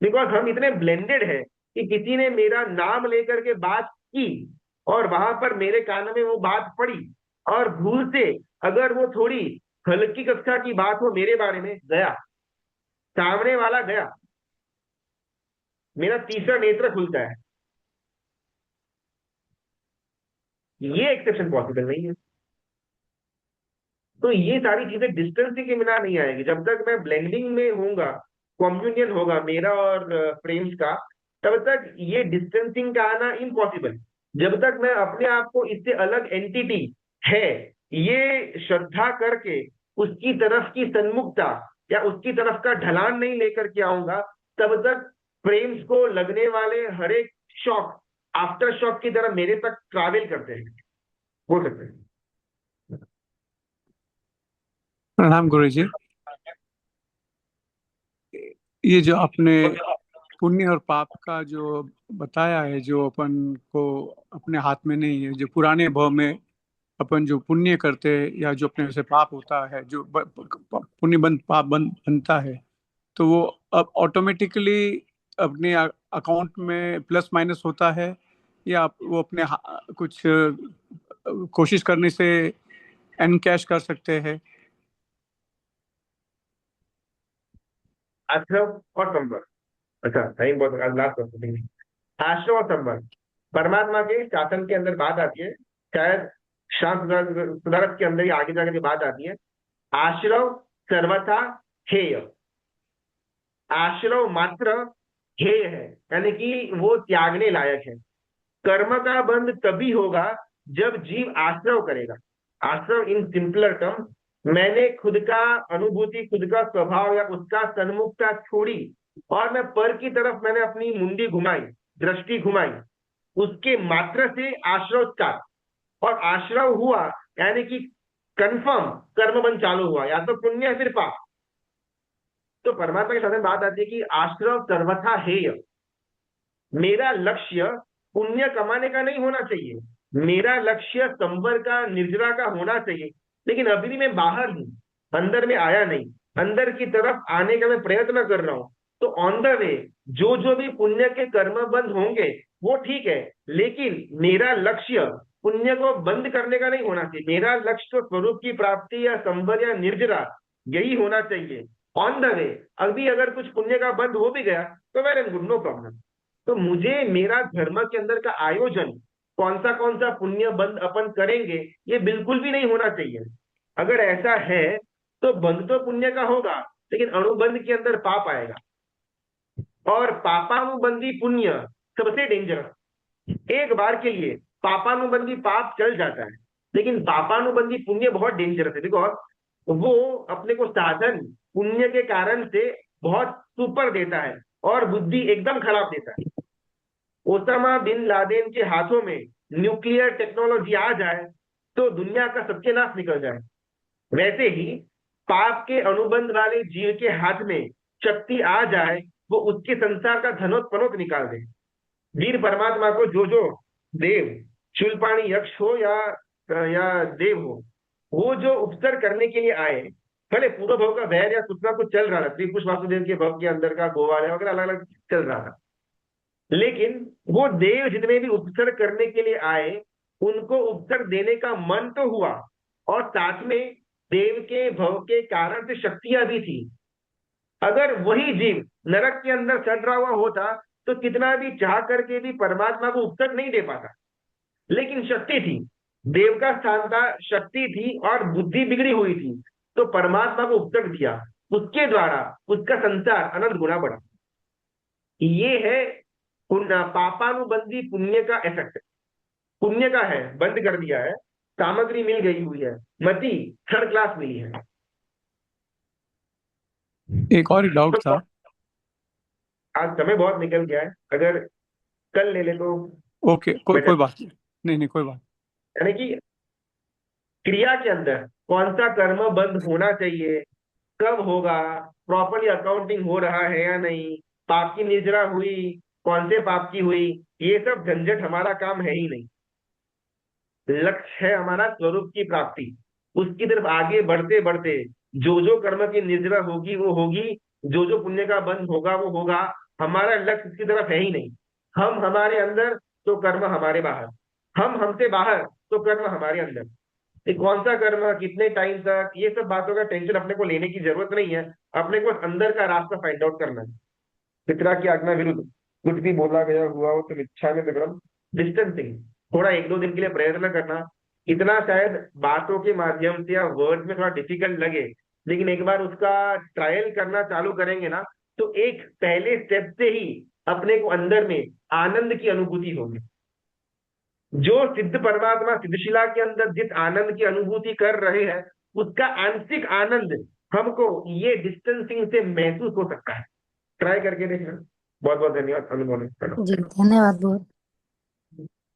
बिकॉज हम इतने ब्लेंडेड है कि किसी ने मेरा नाम लेकर के बात की और वहां पर मेरे कान में वो बात पड़ी, और भूल से अगर वो थोड़ी हल्की कक्षा की बात हो मेरे बारे में, गया सामने वाला गया, मेरा तीसरा नेत्र खुलता है। ये एक्सेप्शन पॉसिबल नहीं है। तो ये सारी चीजें डिस्टेंसिंग के बिना नहीं आएगी। जब तक मैं ब्लेंडिंग में होऊंगा, कॉम्युनियन होगा मेरा और फ्रेम्स का, तब तक ये डिस्टेंसिंग का आना इम्पॉसिबल। जब तक मैं अपने आप को इससे अलग एंटिटी है ये श्रद्धा करके उसकी तरफ की सन्मुखता या उसकी तरफ का ढलान नहीं लेकर के आऊंगा, तब तक फ्रेम्स को लगने वाले हर एक शॉक आफ्टर शॉक की तरह मेरे तक ट्रैवल करते हैं, हो सकते हैं। प्रणाम गुरुजी। ये जो आपने पुण्य और पाप का जो बताया है, जो अपन को अपने हाथ में नहीं है, जो पुराने भव में अपन जो पुण्य करते हैं या जो अपने से पाप होता है, जो पुण्य बन पाप बनता है, तो वो अब ऑटोमेटिकली अपने अकाउंट में प्लस माइनस होता है, या वो अपने कुछ कोशिश करने से एनकैश कर सकते हैं? आश्रम और संपर्क, अच्छा टाइम बहुत लास्ट क्वेश्चन। आश्रम और संपर्क, परमात्मा के शासन के अंदर बात आती है, शायद शांत सुधारक के अंदर ही आगे जाकर के बात आती है। आश्रव सर्वथा हेय, आश्रव मात्र हेय है, यानी कि वो त्यागने लायक है। कर्म का बंध तभी होगा जब जीव आश्रव करेगा। आश्रव इन सिंपलर टर्म, मैंने खुद का अनुभूति, खुद का स्वभाव या उसका सन्मुखता छोड़ी और मैं पर की तरफ मैंने अपनी मुंडी घुमाई, दृष्टि घुमाई, उसके मात्र से आश्रव स्टार्ट, और आश्रव हुआ यानी कि कंफर्म कर्मबंध चालू हुआ, या तो पुण्य या फिर पाप। तो परमात्मा के साथ में बात आती है कि आश्रव सर्वथा हेय। मेरा लक्ष्य पुण्य कमाने का नहीं होना चाहिए, मेरा लक्ष्य संवर का, निर्जरा का होना चाहिए। लेकिन अभी भी मैं बाहर हूं, अंदर में आया नहीं, अंदर की तरफ आने का मैं प्रयत्न कर रहा हूं। तो ऑन द वे जो जो भी पुण्य के कर्म बंद होंगे वो ठीक है, लेकिन मेरा लक्ष्य पुण्य को बंद करने का नहीं होना चाहिए। मेरा लक्ष्य तो स्वरूप की प्राप्ति या संवर या निर्जरा यही होना चाहिए। ऑन द वे अभी अगर कुछ पुण्य का बंद हो भी गया तो well and good, no problem. तो मुझे मेरा धर्म के अंदर का आयोजन कौन सा पुण्य बंद अपन करेंगे ये बिल्कुल भी नहीं होना चाहिए। अगर ऐसा है तो बंद तो पुण्य का होगा, लेकिन अनुबंध के अंदर पाप आएगा, और पापानुबंधी पुण्य सबसे डेंजरस। एक बार के लिए पापानुबंधी पाप चल जाता है, लेकिन पापानुबंधी पुण्य बहुत डेंजरस है, बिकॉज वो अपने को साधन पुण्य के कारण से बहुत सुपर देता है और बुद्धि एकदम खराब देता है। ओसामा बिन लादेन के हाथों में न्यूक्लियर टेक्नोलॉजी आ जाए तो दुनिया का सत्यानाश निकल जाए, वैसे ही पाप के अनुबंध वाले जीव के हाथ में शक्ति आ जाए, वो उसके संसार का धनोत्पनोत निकाल दे। वीर परमात्मा को जो जो देव, शूलपाणी यक्ष हो या देव हो, वो जो उपसर करने के लिए आए, भले पूर्व भव का वैर या कुछ ना कुछ चल रहा था, त्रिपुष वासुदेव के भव के अंदर का गोवाल वगैरह अलग अलग चल रहा था, लेकिन वो देव जितने भी उपसर करने के लिए आए उनको उपसर देने का मन तो हुआ, और साथ में देव के भव के कारण से शक्तियां भी थी। अगर वही जीव नरक के अंदर चढ़ रहा हुआ होता तो कितना भी चाह करके भी परमात्मा को उपसर नहीं दे पाता, लेकिन शक्ति थी, देव का स्थान था, शक्ति थी और बुद्धि बिगड़ी हुई थी, तो परमात्मा को उपतक दिया, उसके द्वारा उसका संसार अनंत गुना बढ़ा। ये है पापानुबंधी पुण्य का इफेक्ट। पुण्य का है, बंद कर दिया है, सामग्री मिल गई हुई है, मति थर्ड क्लास मिली है। एक और डाउट तो था। आज समय बहुत निकल गया है, अगर कल ले ले तो ओके, कोई बेटर। बात नहीं, नहीं कोई बात। यानी कि क्रिया के अंदर कौन सा कर्म बंद होना चाहिए, कब होगा, प्रॉपरली अकाउंटिंग हो रहा है या नहीं, पाप की निर्जरा हुई, कौन से पाप की हुई, ये सब झंझट हमारा काम है ही नहीं। लक्ष्य है हमारा स्वरूप की प्राप्ति। उसकी तरफ आगे बढ़ते बढ़ते जो जो कर्म की निर्जरा होगी वो होगी, जो जो पुण्य का बंध होगा वो होगा। हमारा लक्ष्य इसकी तरफ है ही नहीं। हम हमारे अंदर तो कर्म हमारे बाहर, हम हमसे बाहर तो कर्म हमारे अंदर। ये कौन सा कर्म, कितने टाइम तक, ये सब बातों का टेंशन अपने को लेने की जरूरत नहीं है। अपने को अंदर का रास्ता फाइंड आउट करना है। पितरा की आज्ञा विरुद्ध कुछ भी बोला गया हुआ हो तो इच्छा में विक्रम डिस्टेंसिंग, थोड़ा एक दो दिन के लिए प्रयत्न करना। इतना शायद बातों के माध्यम से या वर्ड में थोड़ा डिफिकल्ट लगे, लेकिन एक बार उसका ट्रायल करना चालू करेंगे ना, तो एक पहले स्टेप से ही अपने को अंदर में आनंद की अनुभूति होगी। जो सिद्ध परमात्मा सिद्धशिला के अंदर जिस आनंद की अनुभूति कर रहे हैं, उसका आंशिक आनंद हमको ये डिस्टेंसिंग से महसूस हो सकता है। ट्राई करके देखना। बहुत बहुत धन्यवाद अनुभव। जी धन्यवाद बहुत।